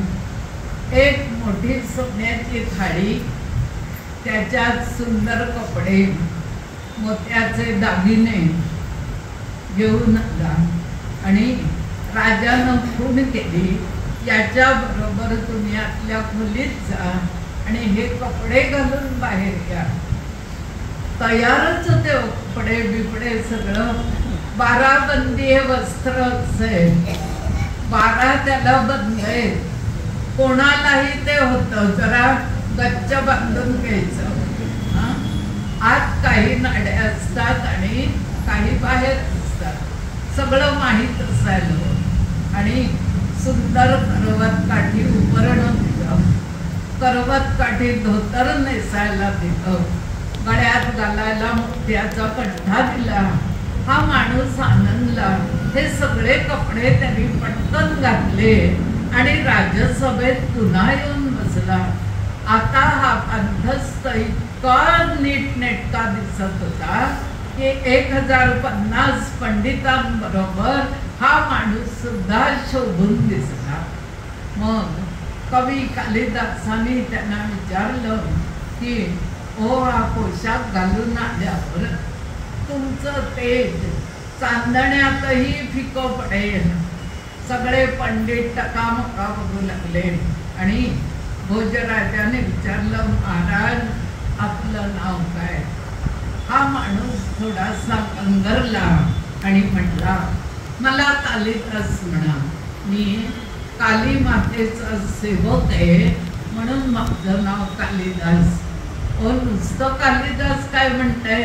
एक मोठी सोन्याची थाळी, त्याच्यात सुंदर कपडे, मोत्याचे दागिने घेऊन आला आणि राजानं खून केली, याच्याबरोबर तुम्ही आतल्या खोलीत जा आणि हे कपडे घालून बाहेर या. तयारच होते कपडे बिपडे सगळं. 12 बंदी वस्त्र असेल, 12 त्याला बंदे. कोणालाही ते होतं जरा गच्च बांधून घ्यायचं. आत काही नाड्या असतात आणि काही बाहेर असतात, सगळं माहीत असायला. आणि सुंदर करवत काठी उपरणं दिलं, करवत काठी धोतर नेसायला दिलं, गळ्यात घालायला मोत्याचा कंठा दिला. हा माणूस आनंदला. हे सगळे कपडे त्यांनी पटकन घातले आणि राजसभेत पुन्हा येऊन बसला. आता हा पंथस्थ इतका नीटनेटका दिसत होता की 1050 पंडितांबरोबर हा माणूस सुद्धा शोभून दिसला. मग कवी कालिदासाने त्यांना विचारलं की ओ, हा पोशाख घालून आल्यावर तुमचं तेज चांदण्यातही फिकं पडेल. सगळे पंडित टकामका बघू लागले आणि भोजराजाने विचारलं, महाराज आपलं नाव काय? हा माणूस थोडासा गंगरला आणि म्हटला, मला कालिदास म्हणा, मी काली मातेचा सेवक आहे म्हणून माझं नाव कालिदास. ओ, नुसतं कालिदास काय म्हणताय?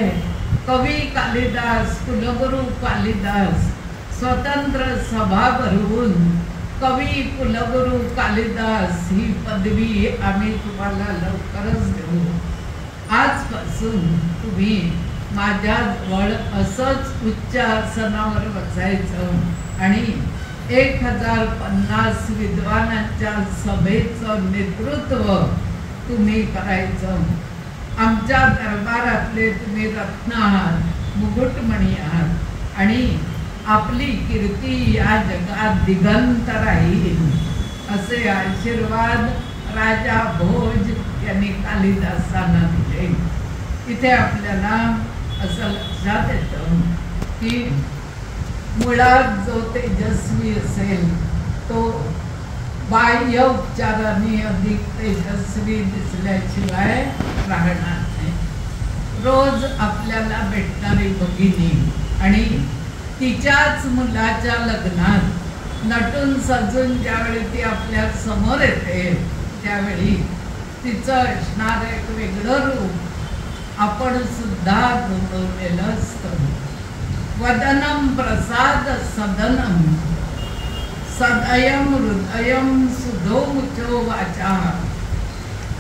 कवी कालिदास, कुलगुरू कालिदास, स्वतंत्र सभा भरवून कवी कुलगुरू कालिदास ही पदवी आम्ही तुम्हाला लवकरच देऊ. आजपासून तुम्ही माझ्याजवळ असंच उच्च आसनावर बसायचं आणि 1050 विद्वानांच्या सभेचं नेतृत्व तुम्ही करायचं. आमच्या दरबारातले तुम्ही रत्न आहात, मुकुटमणी आहात आणि आपली कीर्ती या जगात दिगंत राहील. असे आशीर्वाद राजा भोज यांनी कालिदासांना दिले. इथे आपल्याला असं लक्षात येतं की मुळात जो तेजस्वी असेल तो बाह्य उपचाराने अधिक तेजस्वी दिसल्याशिवाय राहणार नाही. रोज आपल्याला भेटणारी भगिनी आणि तिच्याच मुलाच्या लग्नात नटून सजून ज्यावेळी ती आपल्या समोर येते त्यावेळी तिचं असणार एक वेगळं रूप आपण सुद्धा गौरवलेलं असतं. वदनम प्रसाद सदनम सदयम हृदयम सुधोमुचो वाचा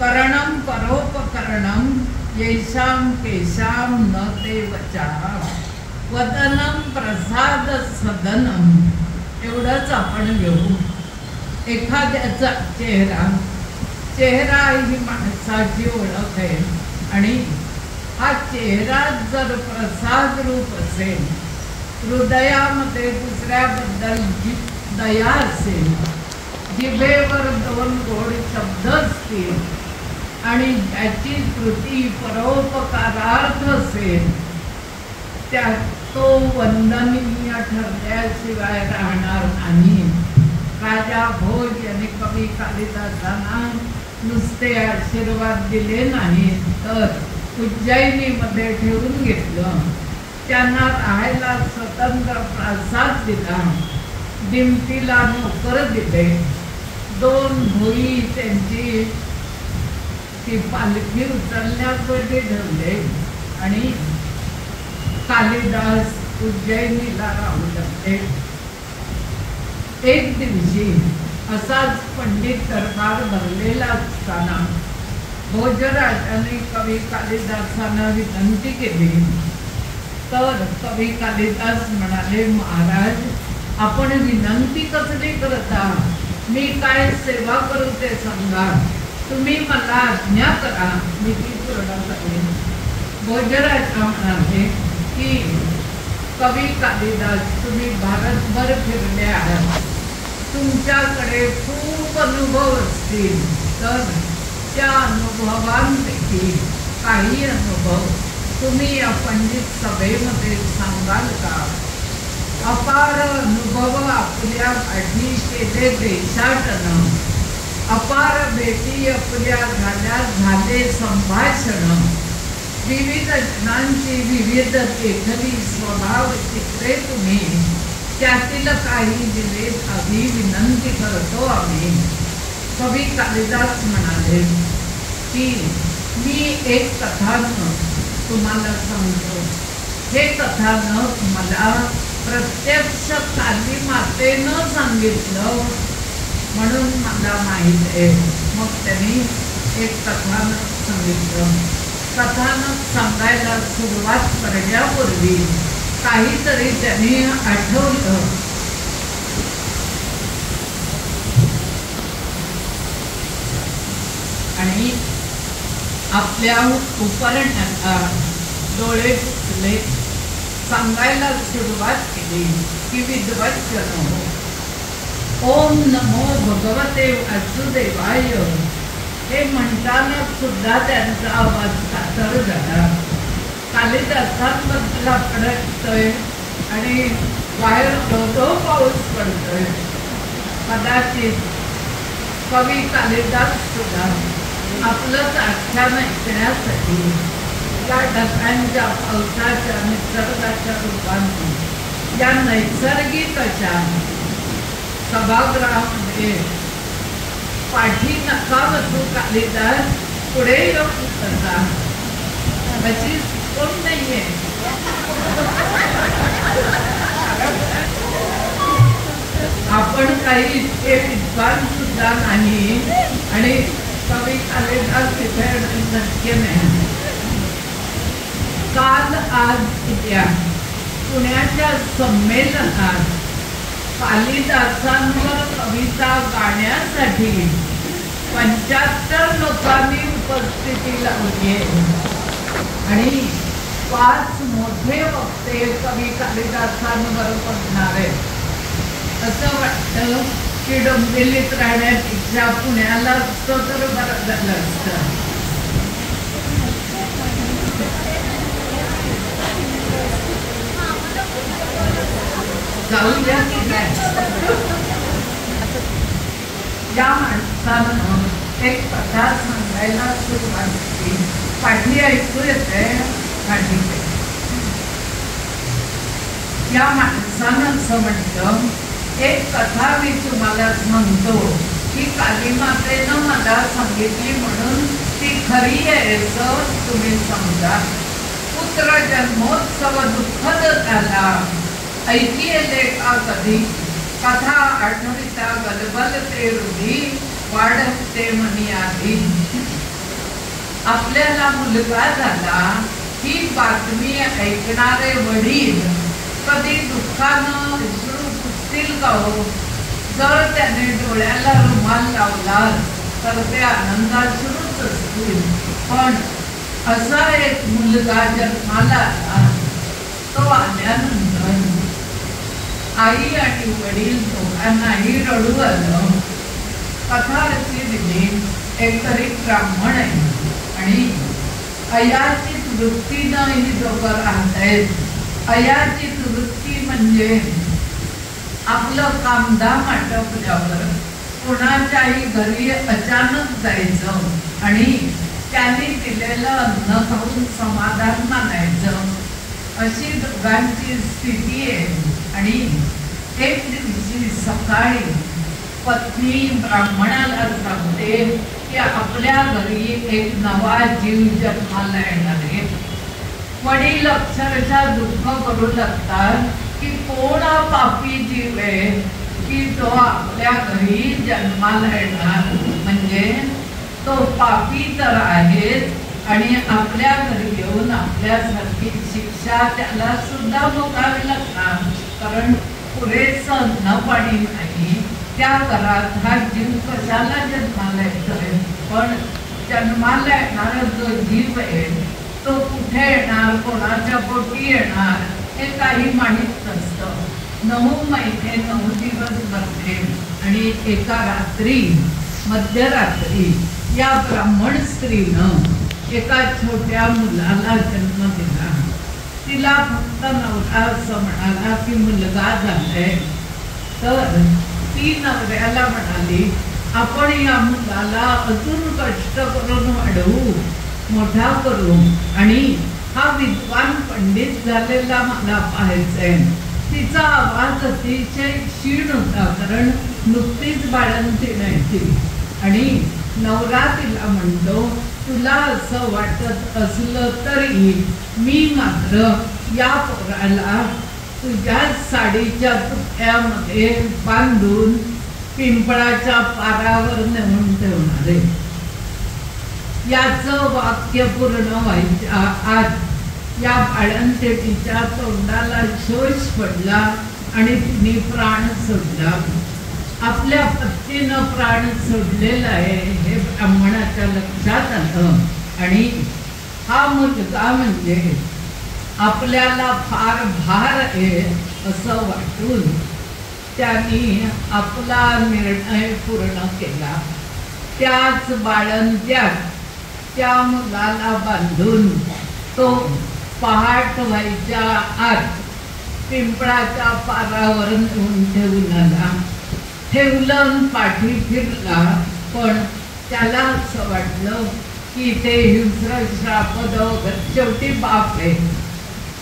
करणम परोपकरणम येषाम केशाम न ते वचा. वदनम प्रसाद सदनम एवढंच आपण घेऊ. एखाद्याचा चेहरा ही माणसाची ओळख आहे आणि हा चेहरा जर प्रसाद रूप असेल, हृदयामध्ये दुसऱ्याबद्दल दया असेल, जिभेवर 2 गोड शब्द असतील आणि ज्याची कृती परोपकारार्थ असेल त्या तो वंदनीय ठरल्याशिवाय राहणार नाही. राजा भोज यांनी कवी कालिदासांना नुसते आशीर्वाद दिले नाहीत तर उज्जैनीमध्ये ठेवून घेतलं. त्यांना राहायला स्वतंत्र प्रासाद दिला, दिमतीला नोकर दिले, 2 भोई त्यांची ती पालखी उचलण्यासाठी ठेवले आणि कालिदास उज्जैनीला राहू लागले. एक दिवशी असाच पंडित दरबार भरलेला असताना भोजराजाने कवी कालिदासांना विनंती केली तर कवी कालिदास म्हणाले, महाराज आपण विनंती कसली करता? मी काय सेवा करू ते सांगा, तुम्ही मला आज्ञा करा, मी ती पूर्ण करेन. भोजराजा म्हणाले की कवी कालिदास तुम्ही भारतभर फिरले आहात, तुमच्याकडे खूप अनुभव असतील तर त्या अनुभवांपैकी काही अनुभव तुम्ही या पंडित सभेमध्ये सांगाल का? अपार अनुभव आपल्या पाठी केले देशाटन, अपार भेटी आपल्या झाले संभाषण, विविध जनांची विविध तेथली स्वभाव चित्रे तुम्ही, त्यातील काही दिलेत आधी विनंती करतो आम्ही. कवी कालिदास म्हणाले की मी एक कथानक तुम्हाला सांगतो. हे कथानक मला प्रत्यक्ष काली मातेनं सांगितलं म्हणून मला माहीत आहे. मग त्यांनी एक कथानक सांगितलं. कथानक सांगायला सुरुवात करण्यापूर्वी काहीतरी त्यांनी आठवलं. आणि आपल्या उपरण्याला डोळे फुटले, सांगायला सुरुवात केली की विद्वज्जनो, ओम नमो भगवते वासुदेवाय. हे म्हणताना सुद्धा त्यांचा आवाज कातर झाला. कालिदासांबद्दल आपण ऐकतोय आणि बाहेर धो पाऊस पडतोय. कदाचित कवी कालिदास सुद्धा आपलंच आख्यान ऐकण्यासाठी या ढगांच्या पावसाच्या निसर्गाच्या रूपाने या नैसर्गिक अशा सभागृहामध्ये पाठी नका बसू कालिदास, पुढे येऊ कसा, अशी कोण नाहीये. आपण काही इतके विद्वान सुद्धा नाही आणि कवी कालिदास तिथे नक्की नाही. काल आज उद्या पुण्याच्या संमेलनात कालिदासांवर कविता गाण्यासाठी 75 लोकांनी उपस्थिती लावली आणि 5 मोठे वक्ते कवी कालिदासांवर पडणार आहेत. असं वाटतं की डोंबिवलीत राहण्यापेक्षा पुण्याला असतं तर बरं झालं असतं. जाऊया की नाही. या माणसानं एक कथा सांगायला सुरुवात केली. पाठी ऐकू येते. या माणसानं असं म्हटलं, एक कथा मी तुम्हाला सांगतो की कालीमातेनं मला सांगितली म्हणून ती खरी आहे असं तुम्ही समजा. पुत्र जन्मोत्सव दुःखद झाला, ऐकिले का कधी, कथा आठविता गलबलते हृदी, वाढते मनी आधी. आपल्याला मुलगा झाला ही बातमी ऐकणारे वडील कधी दुःखानं अश्रू पुसतील का हो? जर त्याने डोळ्याला रुमाल लावला तर ते आनंदाश्रूच असतील. पण असा एक मुलगा जन्माला आला, तो आल्यानंतर आई आणि वडील दोघांनाही रडू आलं. कथा अशी दिली, एकतरी ब्राह्मण आहे आणि अयाचित वृत्तीनं ही दोघं राहतायत. अयाचित वृत्ती म्हणजे आपलं कामधाम आटोपल्यावर कोणाच्याही घरी अचानक जायचं आणि त्यांनी दिलेलं अन्न खाऊन समाधान मानायचं, अशी दोघांची स्थिती आहे. आणि एक दिवशी सकाळी पत्नी ब्राह्मणाला सांगते की आपल्या घरी एक नवा जीव जन्माला येणार आहे. वडील अक्षरशः दुःख करू लागतात की कोण हा पापी जीव आहे की तो आपल्या घरी जन्माला येणार. म्हणजे तो पापी तर आहेच आणि आपल्या घरी येऊन आपल्यासारखी शिक्षा त्याला सुद्धा भोगावी लागणार. कारण पुरेसं अन्न पाणी नाही. त्या घरात हा जीव कशाला जन्माला येतोय. पण जन्माला येणारा जो जीव आहे तो कुठे येणार, कोणाच्या पोटी येणार हे काही माहीत नसतं. 9 महिने 9 दिवस भरले आणि एका रात्री मध्यरात्री या ब्राह्मण स्त्रीनं एका छोट्या मुलाला जन्म दिला. तिला फक्त नवरा असं म्हणाला की मुलगा झालाय, तर ती नवऱ्याला म्हणाली आपण या मुलाला अजून कष्ट करून वाढवू, मोठा करू आणि हा विद्वान पंडित झालेला मला पाहायचंय. तिचा आवाज अतिशय क्षीण होता, कारण नुकतीच बाळंती नाही. आणि नवरा तिला म्हणतो तुला असं वाटत असलं तरी मी मात्र या पोराला तुझ्या साडीच्या तुकड्यामध्ये बांधून पिंपळाच्या पारावर नेऊन ठेवणार आहे. याचं वाक्य पूर्ण व्हायच्या आत या बाळंतीच्या तोंडाला शोष पडला आणि तिने प्राण सोडला. आपल्या पत्नीनं प्राण सोडलेला आहे हे ब्राह्मणाच्या लक्षात आलं आणि हा मुलगा म्हणजे आपल्याला फार भार आहे असं वाटून त्यांनी आपला निर्णय पूर्ण केला. त्याच बाळंत्यात त्या मुलाला बांधून तो पहाट व्हायच्या आत पिंपळाच्या पारावर नेऊन ठेवून आला. ठेवलं, पाठी फिरला, पण त्याला असं वाटलं की ते हिंस्र श्रापद शेवटी बाप आहे,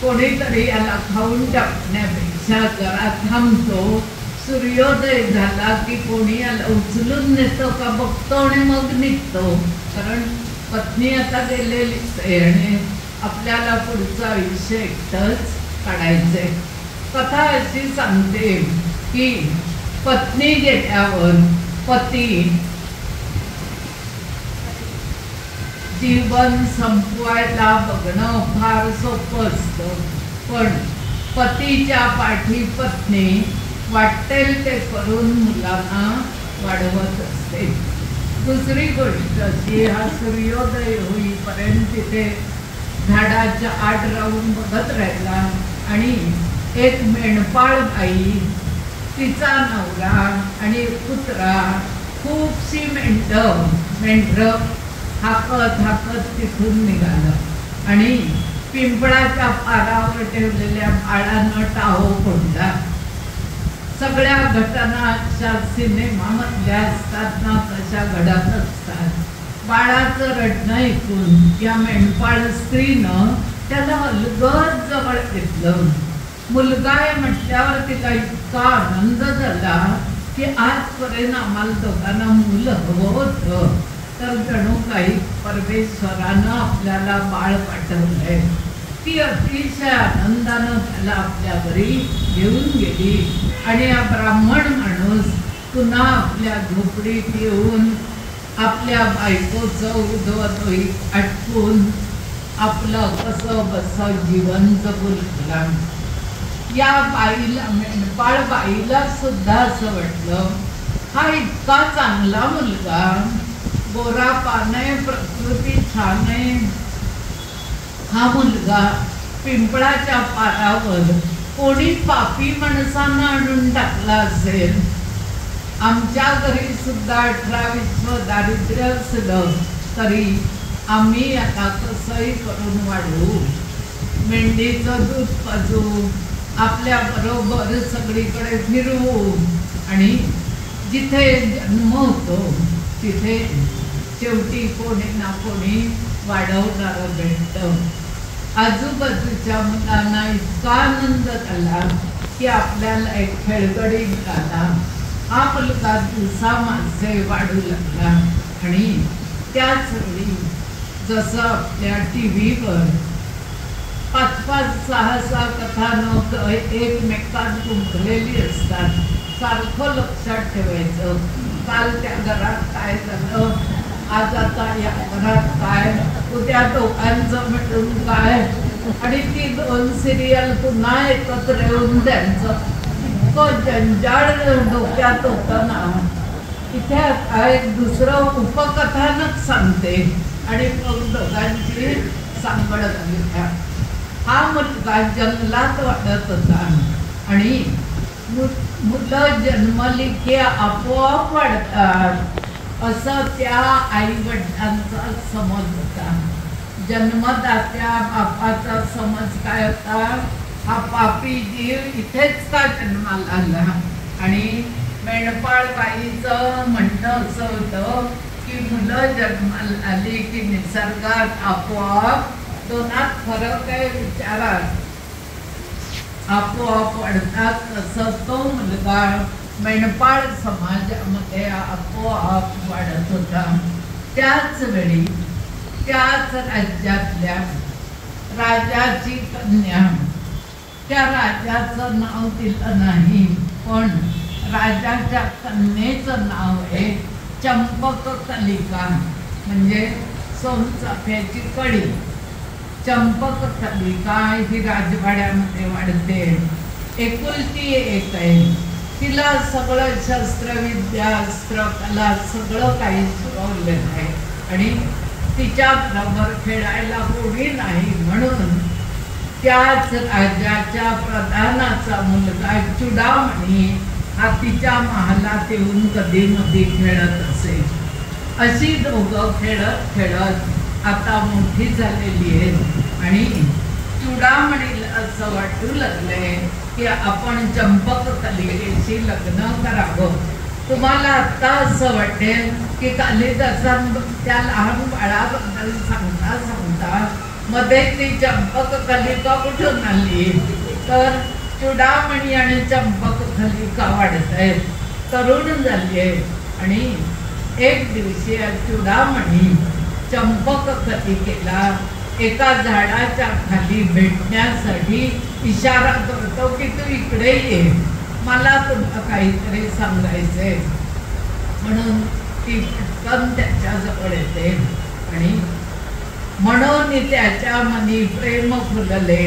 कोणीतरी याला खाऊन टाकण्यापेक्षा जरा थांबतो, सूर्योदय झाला की कोणी याला उचलून नेतो का बघतो आणि मग निघतो. कारण पत्नी आता गेलेलीच आहे आणि आपल्याला पुढचं आयुष्य एकटंच काढायचंय. कथा अशी सांगते की पत्नी गेल्यावर पती जीवन संपवायला बघणं फार सोपं असतं, पण पतीच्या पाठी पत्नी वाटेल ते करून मुलांना वाढवत असते. दुसरी गोष्ट की हा सूर्योदय होईपर्यंत तिथे झाडाच्या आड राहून बघत राहिला आणि एक मेंढपाळ बाई, तिचा नवरा आणि कुत्रा खूपशी मेंढरं हाकत हाकत तिथून निघालं आणि पिंपळाच्या पारावर ठेवलेल्या बाळानं टाहो फोडला. सगळ्या घटना अशा सिनेमामधल्या असतात ना तशा घडत असतात. बाळाचं रडणं ऐकून या मेंढपाळ स्त्रीनं त्याला अलगद जवळ घेतलं. मुलगा आहे म्हटल्यावर तिला इतका आनंद झाला की आजपर्यंत आम्हाला दोघांना मुलं हवं होतं, तर जणू काही परमेश्वरानं आपल्याला बाळ पाठवलंय. ती अतिशय आनंदानं त्याला आपल्या घरी घेऊन गेली आणि हा ब्राह्मण माणूस पुन्हा आपल्या झोपडीत येऊन आपल्या बायकोचं उदवतोई आटपून आपलं कसं बसं जीवन जगू लागला. या बाईला, मेंढपाळ बाईला सुद्धा असं वाटलं हा इतका चांगला मुलगा, गोरा पान आहे, प्रकृती छान आहे, हा मुलगा पिंपळाच्या पारावर कोणी पापी माणसांना आणून टाकला असेल. आमच्या घरी सुद्धा 18-20 दारिद्र्य असलं तरी आम्ही आता कसंही करून वाढवू, मेंढीचं दूध पाजू, आपल्या बरोबर सगळीकडे फिरवू आणि जिथे जन्म होतो तिथे शेवटी कोणी ना कोणी वाढवणारं भेटतं. आजूबाजूच्या मुलांना इतका आनंद झाला की आपल्याला एक खेळगडी मिळाला. हा मुलगा दिवसा माणसे वाढू लागला आणि त्याच वेळी जसं आपल्या TV वर 5-5, 6-6 कथानक एकमेकात गुंफलेली असतात, सारखं लक्षात ठेवायचं. काल त्या घरात काय झालं, आज आता या घरात काय, उद्या दोघांचं मिळून काय, आणि ती 2 सिरियल पुन्हा एकत्र येऊन त्यांचं इतकं जंजाळ डोक्यात होतं ना. इथे एक दुसरं उपकथानक सांगते आणि मग दोघांची सांगड झाली. हा मुलगा जंगलात वाढत होता आणि मुलं जन्मली की आपोआप वाढतात असं त्या आई वडिलांचा समज होता. जन्मदात्या बापाचा समज काय होता, हा पापी जीव इथेच का जन्माला आला. आणि मेंढपाळ बाईचं म्हणणं असं होतं की मुलं जन्माला आली की निसर्गात आपोआप दोनात फरक आहे विचारात, आपोआप वाढतात. तसं तो मुलगा मेंढपाळ समाजामध्ये आपोआप वाढत होता. त्याच वेळी त्याच राज्यातल्या राजाची कन्या, त्या राजाचं नाव दिलं नाही, पण राजाच्या कन्येचं नाव आहे चंपककलिका, म्हणजे सोनचाफ्याची कळी. चंपककलिका ही राजवाड्यामध्ये वाढते, एकुलती एक आहे. तिला सगळं शस्त्रविद्या, अस्त्रकला सगळं काही शिकवलेलं आहे आणि तिच्या बरोबर खेळायला कोणी नाही. म्हणून त्याच राजाच्या प्रधानाचा मुलगा चुडामणी हा तिच्या महालात येऊन कधी मधी खेळत असे. अशी दोघं खेळत खेळत आता मोठी झालेली आहेत आणि चुडामणीला असं वाटू लागलंय की आपण चंपककलिकेशी लग्न करावं. तुम्हाला आता असं वाटेल की कालिदासानं त्या लहान बाळाबद्दल सांगता सांगता मध्ये ती चंपककलिका कुठून आली, तर चुडामणी आणि चंपककलिका वाढत आहेत, तरुण झाली आहे. आणि एक दिवशी चुडामणी चंपककलिकेला एका झाडाच्या खाली भेटण्यासाठी इशारा करतो की तू इकडे ये, मला तुला काहीतरी सांगायचंय. म्हणून ती पटकन त्याच्याजवळ येते आणि म्हणून त्याच्या मनी प्रेम फुलले,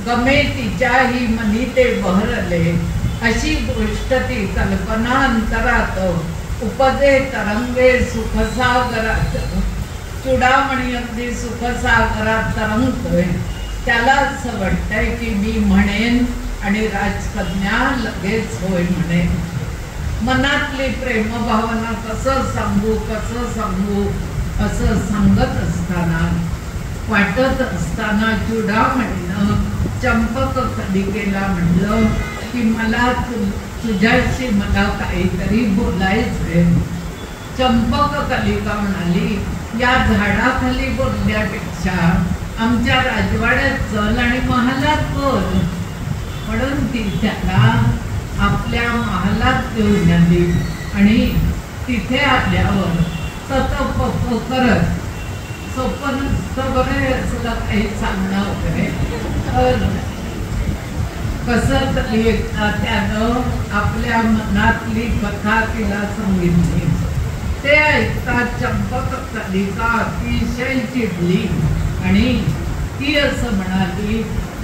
गमे तिच्याही मनी ते बहरले, अशी गोष्ट ती कल्पना अंतरात उपदे तरंगे सुखसागरात. चुडामणी अगदी सुखसागरात तरंगतोय. त्याला असं वाटतंय की मी म्हणेन आणि राजकन्या लगेच होय म्हणेन. मनातली प्रेमभावना कसं सांगू असं सांगत असताना, वाटत असताना चुडामणीनं चंपककलिकेला म्हणलं की मला तुझ्याशी मला काहीतरी बोलायचंय. चंपककलिका म्हणाली, या झाडाखाली बोलण्यापेक्षा आमच्या राजवाड्यात चल आणि महालात बोल. म्हणून ती त्याला आपल्या महालात घेऊन आली आणि तिथे आल्यावर ततपप करत, सोपं नसतं बरं असलं काही सांगणं वगैरे, कसं तरी एकदा त्यानं आपल्या मनातली कथा तिला सांगितली. ते ऐकता चंपककलिका अतिशय चिडली आणि ती असं म्हणाली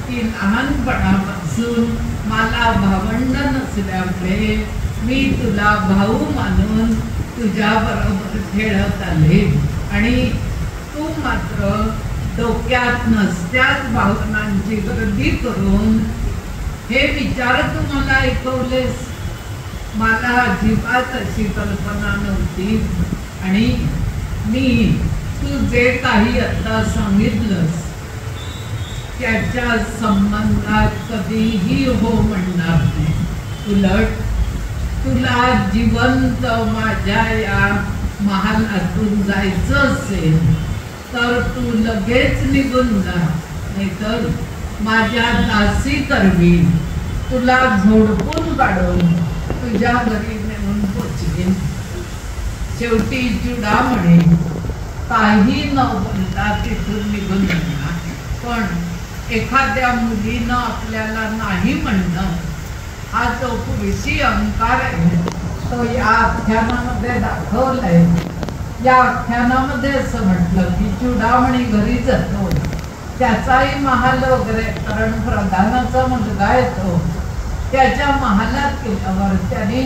की लहानपणापासून मला भावंड नसल्यामुळे मी तुला भाऊ मानून तुझ्या बरोबर खेळत आले आणि तू मात्र डोक्यात नसत्याच भावनांची गर्दी करून हे विचार तू मला ऐकवलेस. मला अजिबात अशी कल्पना नव्हती आणि मी तू जे काही आता सांगितलंस त्याच्या संबंधात कधीही हो म्हणणार नाही. उलट तुला जिवंत माझ्या या महालातून जायचं असेल तर तू लगेच निघून जा, नाहीतर माझ्या दासी करवी तुला झोडपून काढून तुझ्या घरी नेऊन पोचवीन. शेवटी चुडामणी काही न बोलता तिथून निघून गेला. पण एखाद्या मुलीनं आपल्याला नाही म्हणणं हा जो पुरुषी अहंकार आहे तो या आख्यानामध्ये दाखवलाय. या आख्यानामध्ये असं म्हटलं की चुडामणी घरी जातो, त्याचाही महाल वगैरे, कारण प्रधानाचा मुलगा येतो, त्याच्या महालात गेल्यावर त्यांनी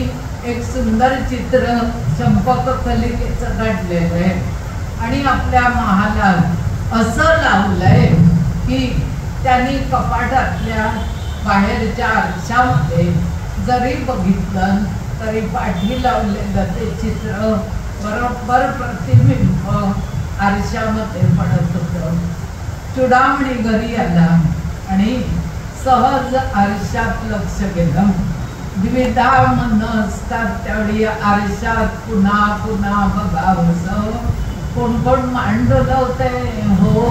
एक सुंदर चित्र चंपककलिकेचं काढलेलं आहे आणि आपल्या महालात असं लावलंय की त्यांनी कपाटातल्या बाहेरच्या आरशामध्ये जरी बघितलं तरी पाठी लावलेलं ते चित्र बरोबर प्रतिबिंब आरशामध्ये पडत होतं. चुडामणी घरी आला आणि सहज आरशात लक्ष गेलं. द्विधा मन असतात त्यावेळी आरशात पुन्हा पुन्हा बघावंसं. कोण कोण मांडलं होते हो.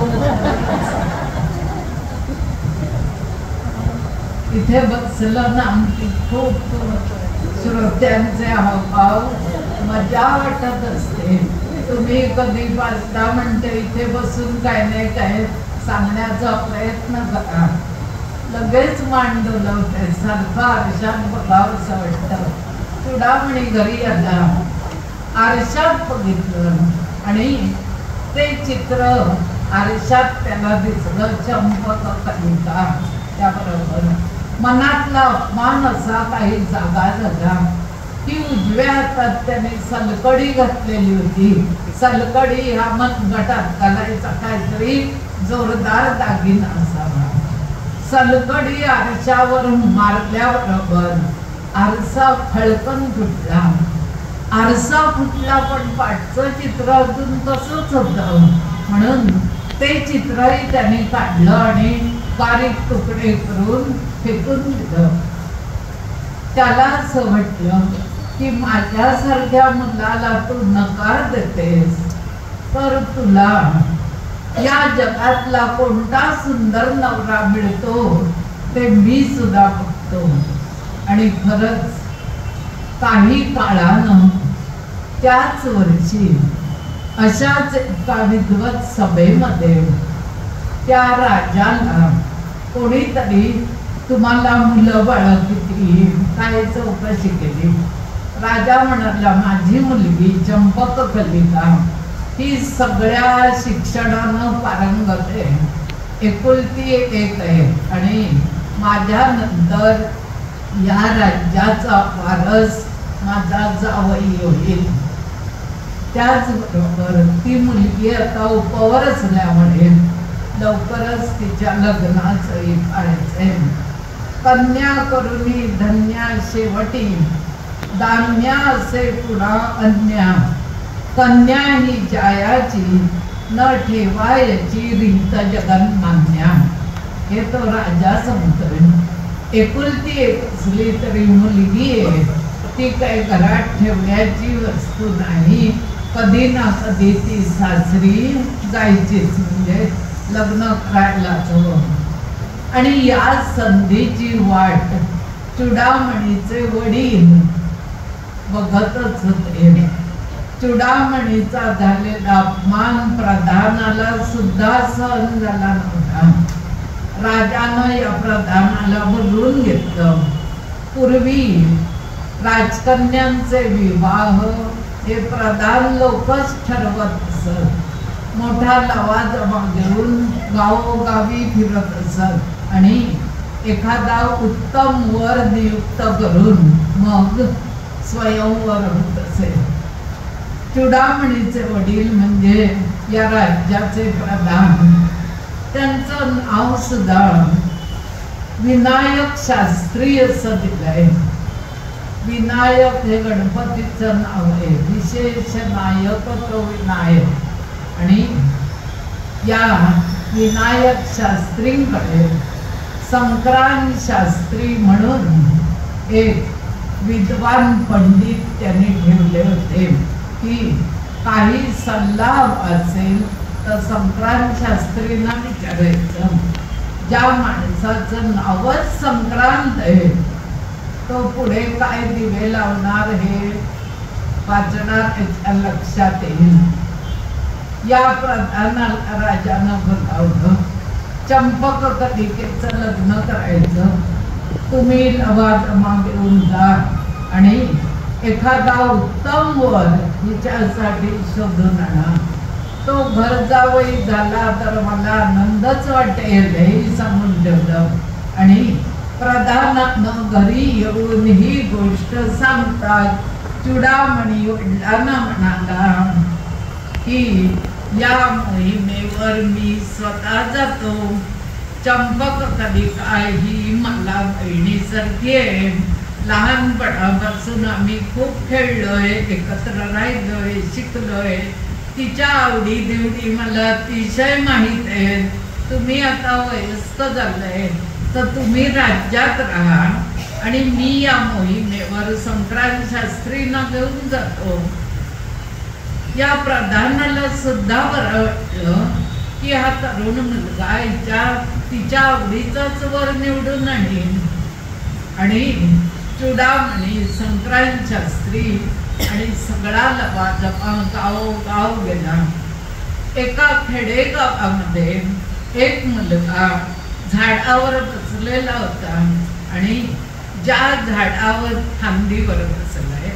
इथे बसलं ना की खूप श्रोत्यांचे हावभाव मजा वाटत असते. तुम्ही कधी 5-10 मिनिटे इथे बसून काय नाही काय सांगण्याचा प्रयत्न करा. लगेच मांडलं होते सारखं आरशात बघावंसं वाटतं. चुडामणी घरी आला, आरशात बघितलं आणि ते चित्र आरशात त्याला दिसलं. चंपक कलिका. त्याबरोबर मनातला अपमान असा काही जागा झाला की उजव्या हातात त्याने सलकडी घातलेली होती. सलकडी हा मनगटात घालायचा काहीतरी जोरदार दागिना असावा. सलकडी आरशावर मारल्याबरोबर आरसा फळकन फुटला. आरसा फुटला पण पाठचं चित्र अजून तसंच होतं. म्हणून ते चित्रही त्याने काढलं आणि बारीक तुकडे करून फेकून दिलं. त्याला असं वाटलं की माझ्यासारख्या मुलाला तू नकार देतेस तर तुला या जगातला कोणता सुंदर नवरा मिळतो ते मी सुद्धा बघतो. आणि खरंच काही काळानं त्याच वर्षी अशाच एका विद्वत सभेमध्ये त्या राजाला कोणीतरी तुम्हाला मुलं बाळ किती काय चौकशी केली. राजा म्हणाला माझी मुलगी चंपक कलिका ही सगळ्या शिक्षणानं पारंगत आहे. एकुलती एक आहे आणि माझ्यानंतर या राज्याचा वारस माझा जावई होईल. त्याचबरोबर ती मुलगी आता उपवर असल्यामुळे लवकरच तिच्या लग्नाचंही काढायचंय. कन्या करुणी धन्या शेवटी दान्या असे पुन्हा अन्या. कन्या ही जायाची न ठेवायची रीत जगन्मान्या. हे तो राजा सांगतोय. एकुलती एक असली तरी मुलगी आहे ती काही घरात ठेवण्याची वस्तू नाही. कधी ना कधी ती सासरी जायचीच म्हणजे लग्न करायलाच हवं. आणि या संधीची वाट चुडामणीचे वडील बघतच होते. चुडामणीचा झालेला अपमान प्रधानाला सुद्धा सहन झाला नव्हता. राजानं या प्रधानाला बोलवून घेतलं. पूर्वी राजकन्यांचे विवाह हे प्रधान लोकच ठरवत असत. मोठा लवाजमा घेऊन गावोगावी फिरत असत आणि एखादा उत्तम वर नियुक्त करून मग स्वयंवर होत असे. चुडामणीचे वडील म्हणजे या राज्याचे प्रधान. त्यांचं नाव सुद्धा विनायक शास्त्री असं दिलंय. विनायक हे गणपतीचं नाव आहे. विशेष नायक तो विनायक. आणि या विनायक शास्त्रींकडे संक्रांत शास्त्री म्हणून एक विद्वान पंडित त्यांनी ठेवले होते की काही सल्ला असेल तर संक्रांत शास्त्रींना विचारायचं. ज्या माणसाचं नावच संक्रांत आहे तो पुढे काय दिवे लावणार हे वाचणार त्याच्या लक्षात येईल. या प्रधानाला राजानं बोलावलं. चंपक कलिकेचं लग्न करायचं. तुम्ही लवाजमा घेऊन जा आणि एखादा उत्तम वर हिच्यासाठी शोधून आणा. तो घर जावई झाला तर मला आनंदच वाटेल हे सांगून ठेवलं. आणि प्रधानानं घरी येऊन ही गोष्ट सांगतात चुडामणी वडिलांना म्हणाला की या मोहिमेवर मी स्वतः जातो. चंपक कलिका ही मला बहिणीसारखी आहे. लहानपणापासून आम्ही खूप खेळलोय, एकत्र राहिलोय, शिकलोय. तिच्या आवडी निवडी मला अतिशय माहीत आहेत. तुम्ही आता वयस्क झालंय तर तुम्ही राज्यात राहा आणि मी या मोहिमेवर संक्रांत शास्त्रींना घेऊन जातो. या प्रधानाला सुद्धा बरं वाटलं की हा तरुण मुलगा तिच्या आवडीचाच वर निवडून आणीन. आणि चुडामणी, संक्रांत शास्त्री आणि सगळा लवाजमा गाव गेला. एका खेडेगावामध्ये एक मुलगा झाडावर बसलेला होता आणि ज्या झाडावर फांदीवर बसलाय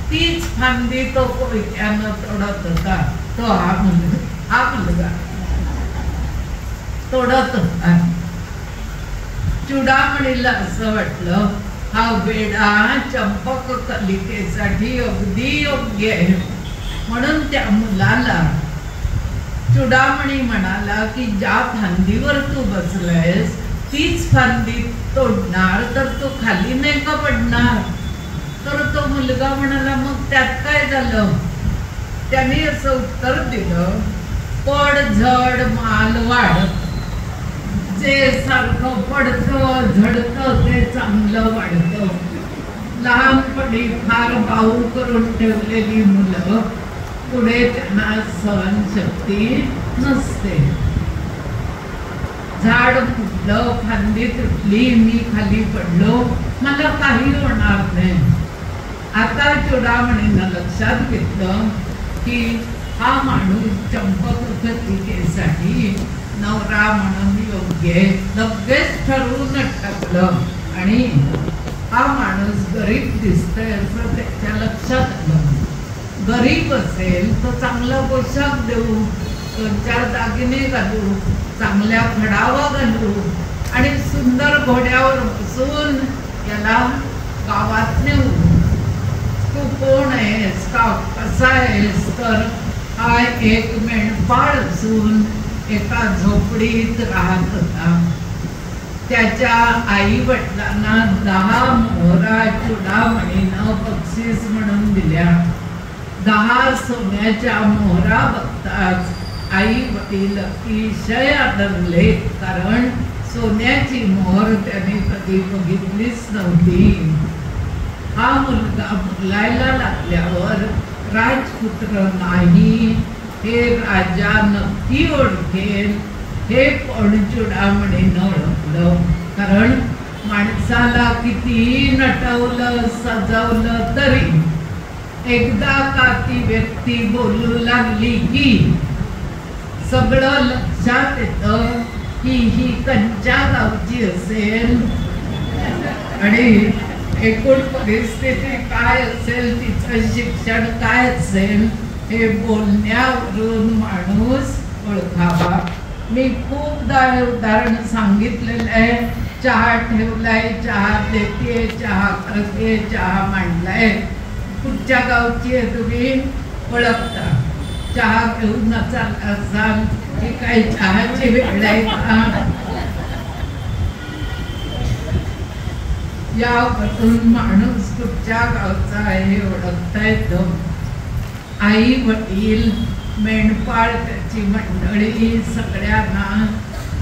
तीच फांदी तो कोयत्यानं तोडत होता. तो हा मुलगा तोडत होता. चुडामणीला असं वाटलं हा वेडा चंपक कलिकेसाठी अगदी योग्य आहे. म्हणून त्या मुलाला चुडामणी म्हणाला की ज्या फांदीवर तू बसलायस तीच फांदी तोडणार तर तू खाली नाही का पडणार. तर तो मुलगा म्हणाला मग त्यात काय झालं. त्याने असं उत्तर दिलं, पड झड माल वाढ. जे सारखं पडतं झडतं ते चांगलं वाढतं. लहानपणी फार भाऊ करून ठेवलेली मुलं पुढे त्यांना सहनशक्ती नसते. झाड फुटलं, फांदी तुटली, मी खाली पडलो, मला काही होणार नाही. आता चुडामणीनं लक्षात घेतलं की हा माणूस चंपक कलिकेसाठी नवरा म्हणून योग्य आहे. लगेच ठरवून टाकलं आणि हा माणूस गरीब दिसतोय असं त्याच्या लक्षात आलं. गरीब असेल तर चांगला पोशाख देऊ, 2-4 दागिने घालू, चांगल्या फडावा घालू आणि सुंदर घोड्यावर बसून याला गावात नेऊ. तू कोण आहेस, कसा आहेस. तर हा एक मेंढपाळ असून एका झोपडीत राहत होता. त्याच्या आई वडिलांना 10 मोहरा चुडामणीनं बक्षीस म्हणून दिल्या. 10 सोन्याच्या मोहरा बघताच आई वडील अतिशय आदरले, कारण सोन्याची मोहर त्याने कधी बघितलीच नव्हती. हा मुलगा बोलायला लागल्यावर राजपुत्र नाही हे राजा नक्की ओळखेल हे पण चुडामणीनं ओळखलं. कारण माणसाला कितीही नटवलं सजवलं तरी एकदा का ती व्यक्ती बोलू लागली की सगळं लक्षात येतं की ही कंच्या गावची असेल आणि एकूण परिस्थिती काय असेल, तिचं शिक्षण काय असेल हे बोलण्यावरून माणूस ओळखावा. मी खूपदा हे उदाहरण सांगितलेलं आहे. चहा ठेवलाय, चहा देते, चहा करते, चहा मांडलाय. कुठच्या गावची आहे तुम्ही ओळखता. चहा घेऊन चालला असाल की काही चहाची वेळ आहे का. यावरून माणूस कुठच्या गावचा आहे ओळखता येतं. आई वडील मेंढपाळ त्याची मंडळी सगळ्यांना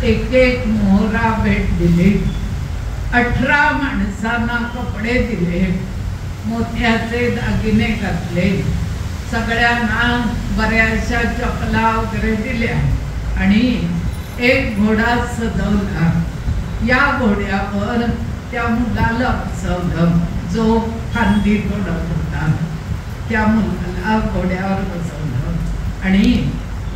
एक मोहरा भेट दिली. 18 माणसांना कपडे दिले, मोत्याचे दागिने घातले, सगळ्यांना बऱ्याचशा चपला वगैरे दिल्या आणि एक घोडा सजवला. या घोड्यावर त्या मुलाला बसवलं जो फांदी तोडत होता. त्या मुलाला घोड्यावर बसवलं आणि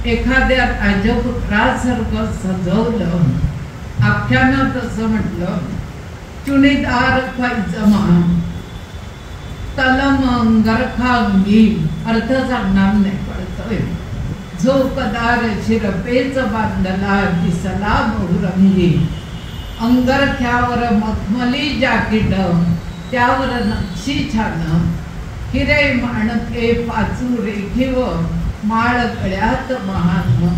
एखाद्या राजपुत्रासारखं सजवलं. आख्यानं तसं म्हटलं, चुणीदार पैजमा, तलम अंगरखांगी, अर्थ सांगणार नाही पडतोय. झोपदार शिरपेच बांधला दिसला बहुरंगी. अंगरख्यावर मखमली जाकीट, त्यावर नक्षी छान. हिरे माणके पाचू रेखीव, माळ गळ्यात महान.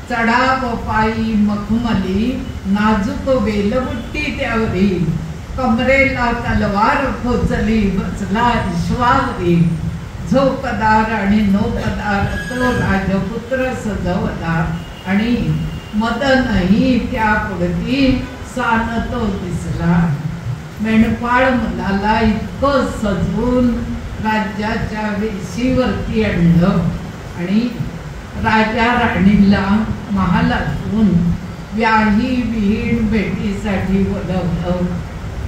चढाव पायी मखमली, नाजूक वेलबुट्टी त्यावरी. कमरेला तलवार खोचली, बसला विश्वावरी. झोपदार आणि नोपदार तो राजपुत्र सजवला आणि मदनही त्या पुढती सानतो दिसला. मेंढपाळ मुलाला इतकं सजवून राज्याच्या वेशीवरती आणलं आणि राजा राणीला महालातून व्याही विहीण भेटीसाठी बोलवलं.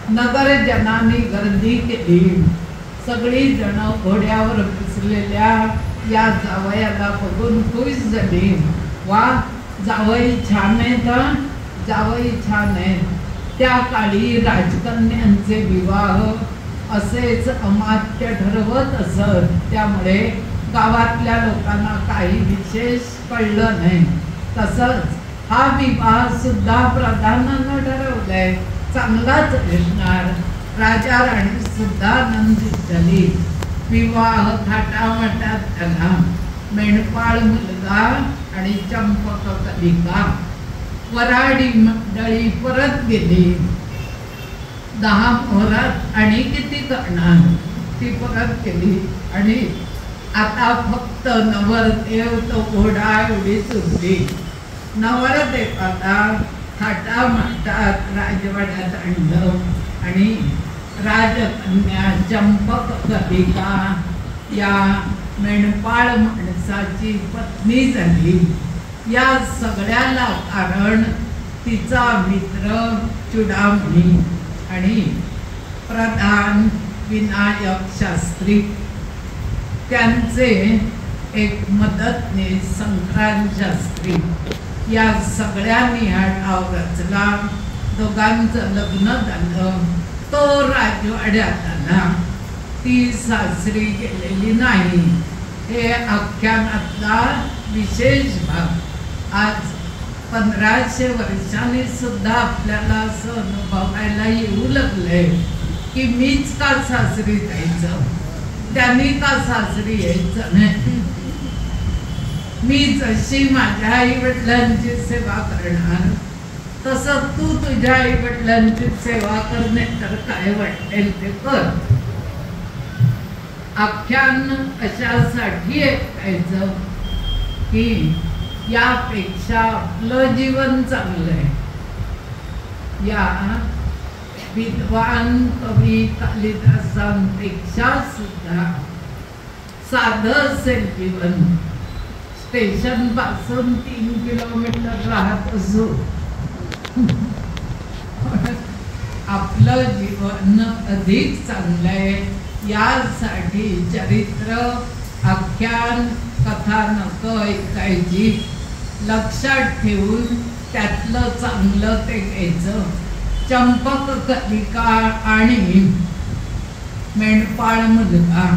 नगरजनांनी गर्दी केली. सगळी जण घोड्यावर बसलेल्या या जावयाला बघून खुश झाली. वा, जावई छान आहेत, जावई छान आहेत. त्या काळी राजकन्यांचे विवाह असेच अमात्य ठरवत असत. त्यामुळे गावातल्या लोकांना काही विशेष कळलं नाही. तसंच हा विवाह सुद्धा प्रधानानं ठरवलाय, चांगलाच असणार. राजा राणी सुद्धा आनंदित झाली. विवाह थाटामाटात झाला. मेंढपाळ मुलगा आणि चंपक कलिका. वराडी मंडळी परत गेली. 10 मोहरात आणि किती करणार, ती परत गेली. आणि आता फक्त नवरदेव तो घोडा एवढीच उरली. नवरदेवाला थाटामाटात राजवाड्यात आणलं आणि राजकन्या चंपक कलिका या मेंढपाळ माणसाची पत्नी झाली. या सगळ्याला कारण तिचा मित्र चुडामणी आणि प्रधान विनायक शास्त्री. त्यांचे एक मदतनीस संक्रांत शास्त्री. या सगळ्यांनी हा डाव रचला. दोघांचं लग्न झालं. तो राजवाड्यात आला. ती सासरी गेलेली नाही. हे आख्यानातला विशेष भाग. आज 1500 वर्षांनी सुद्धा आपल्याला असं अनुभवायला येऊ लागलंय की मीच का सासरी जायचं, त्यांनी का सासरी यायचं नाही. मी जशी माझ्या आई वडिलांची सेवा करणार तसं तू तुझ्या आई वडिलांची सेवा करणे तर काय वाटेल ते कर. आख्यान अशासाठी ऐकायचं की यापेक्षा आपलं जीवन चांगलं आहे. या विद्वान कवी कालिदासांपेक्षा सुद्धा साधं असेल जीवन. स्टेशन पासून 3 किलोमीटर राहत असो, आपलं जीवन अधिक चांगलं आहे. यासाठी चरित्र, आख्यान, कथानक ऐकायची, लक्षात ठेवून त्यातलं चांगलं ते घ्यायचं. चंपक कलिका आणि मेंढपाळ मुलगा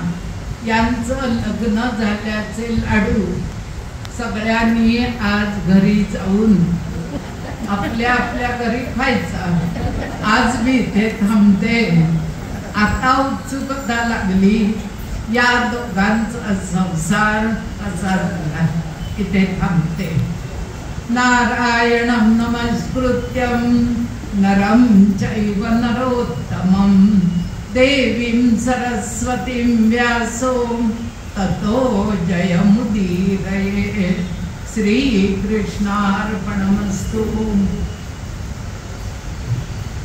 यांचं लग्न झाल्याचे लाडू सगळ्यांनी आज घरी जाऊन आपल्या आपल्या घरी खायचा. आज मी इथे थांबते. आता उत्सुकता लागली या दोघांचा संसार कसा झाला. इथे थांबते. नारायणं नमस्कृत्यं नरं चैव नरोत्तमं देवीं सरस्वतीं व्यासो ततो जयमुदीरये. श्रीकृष्णार्पणमस्तु.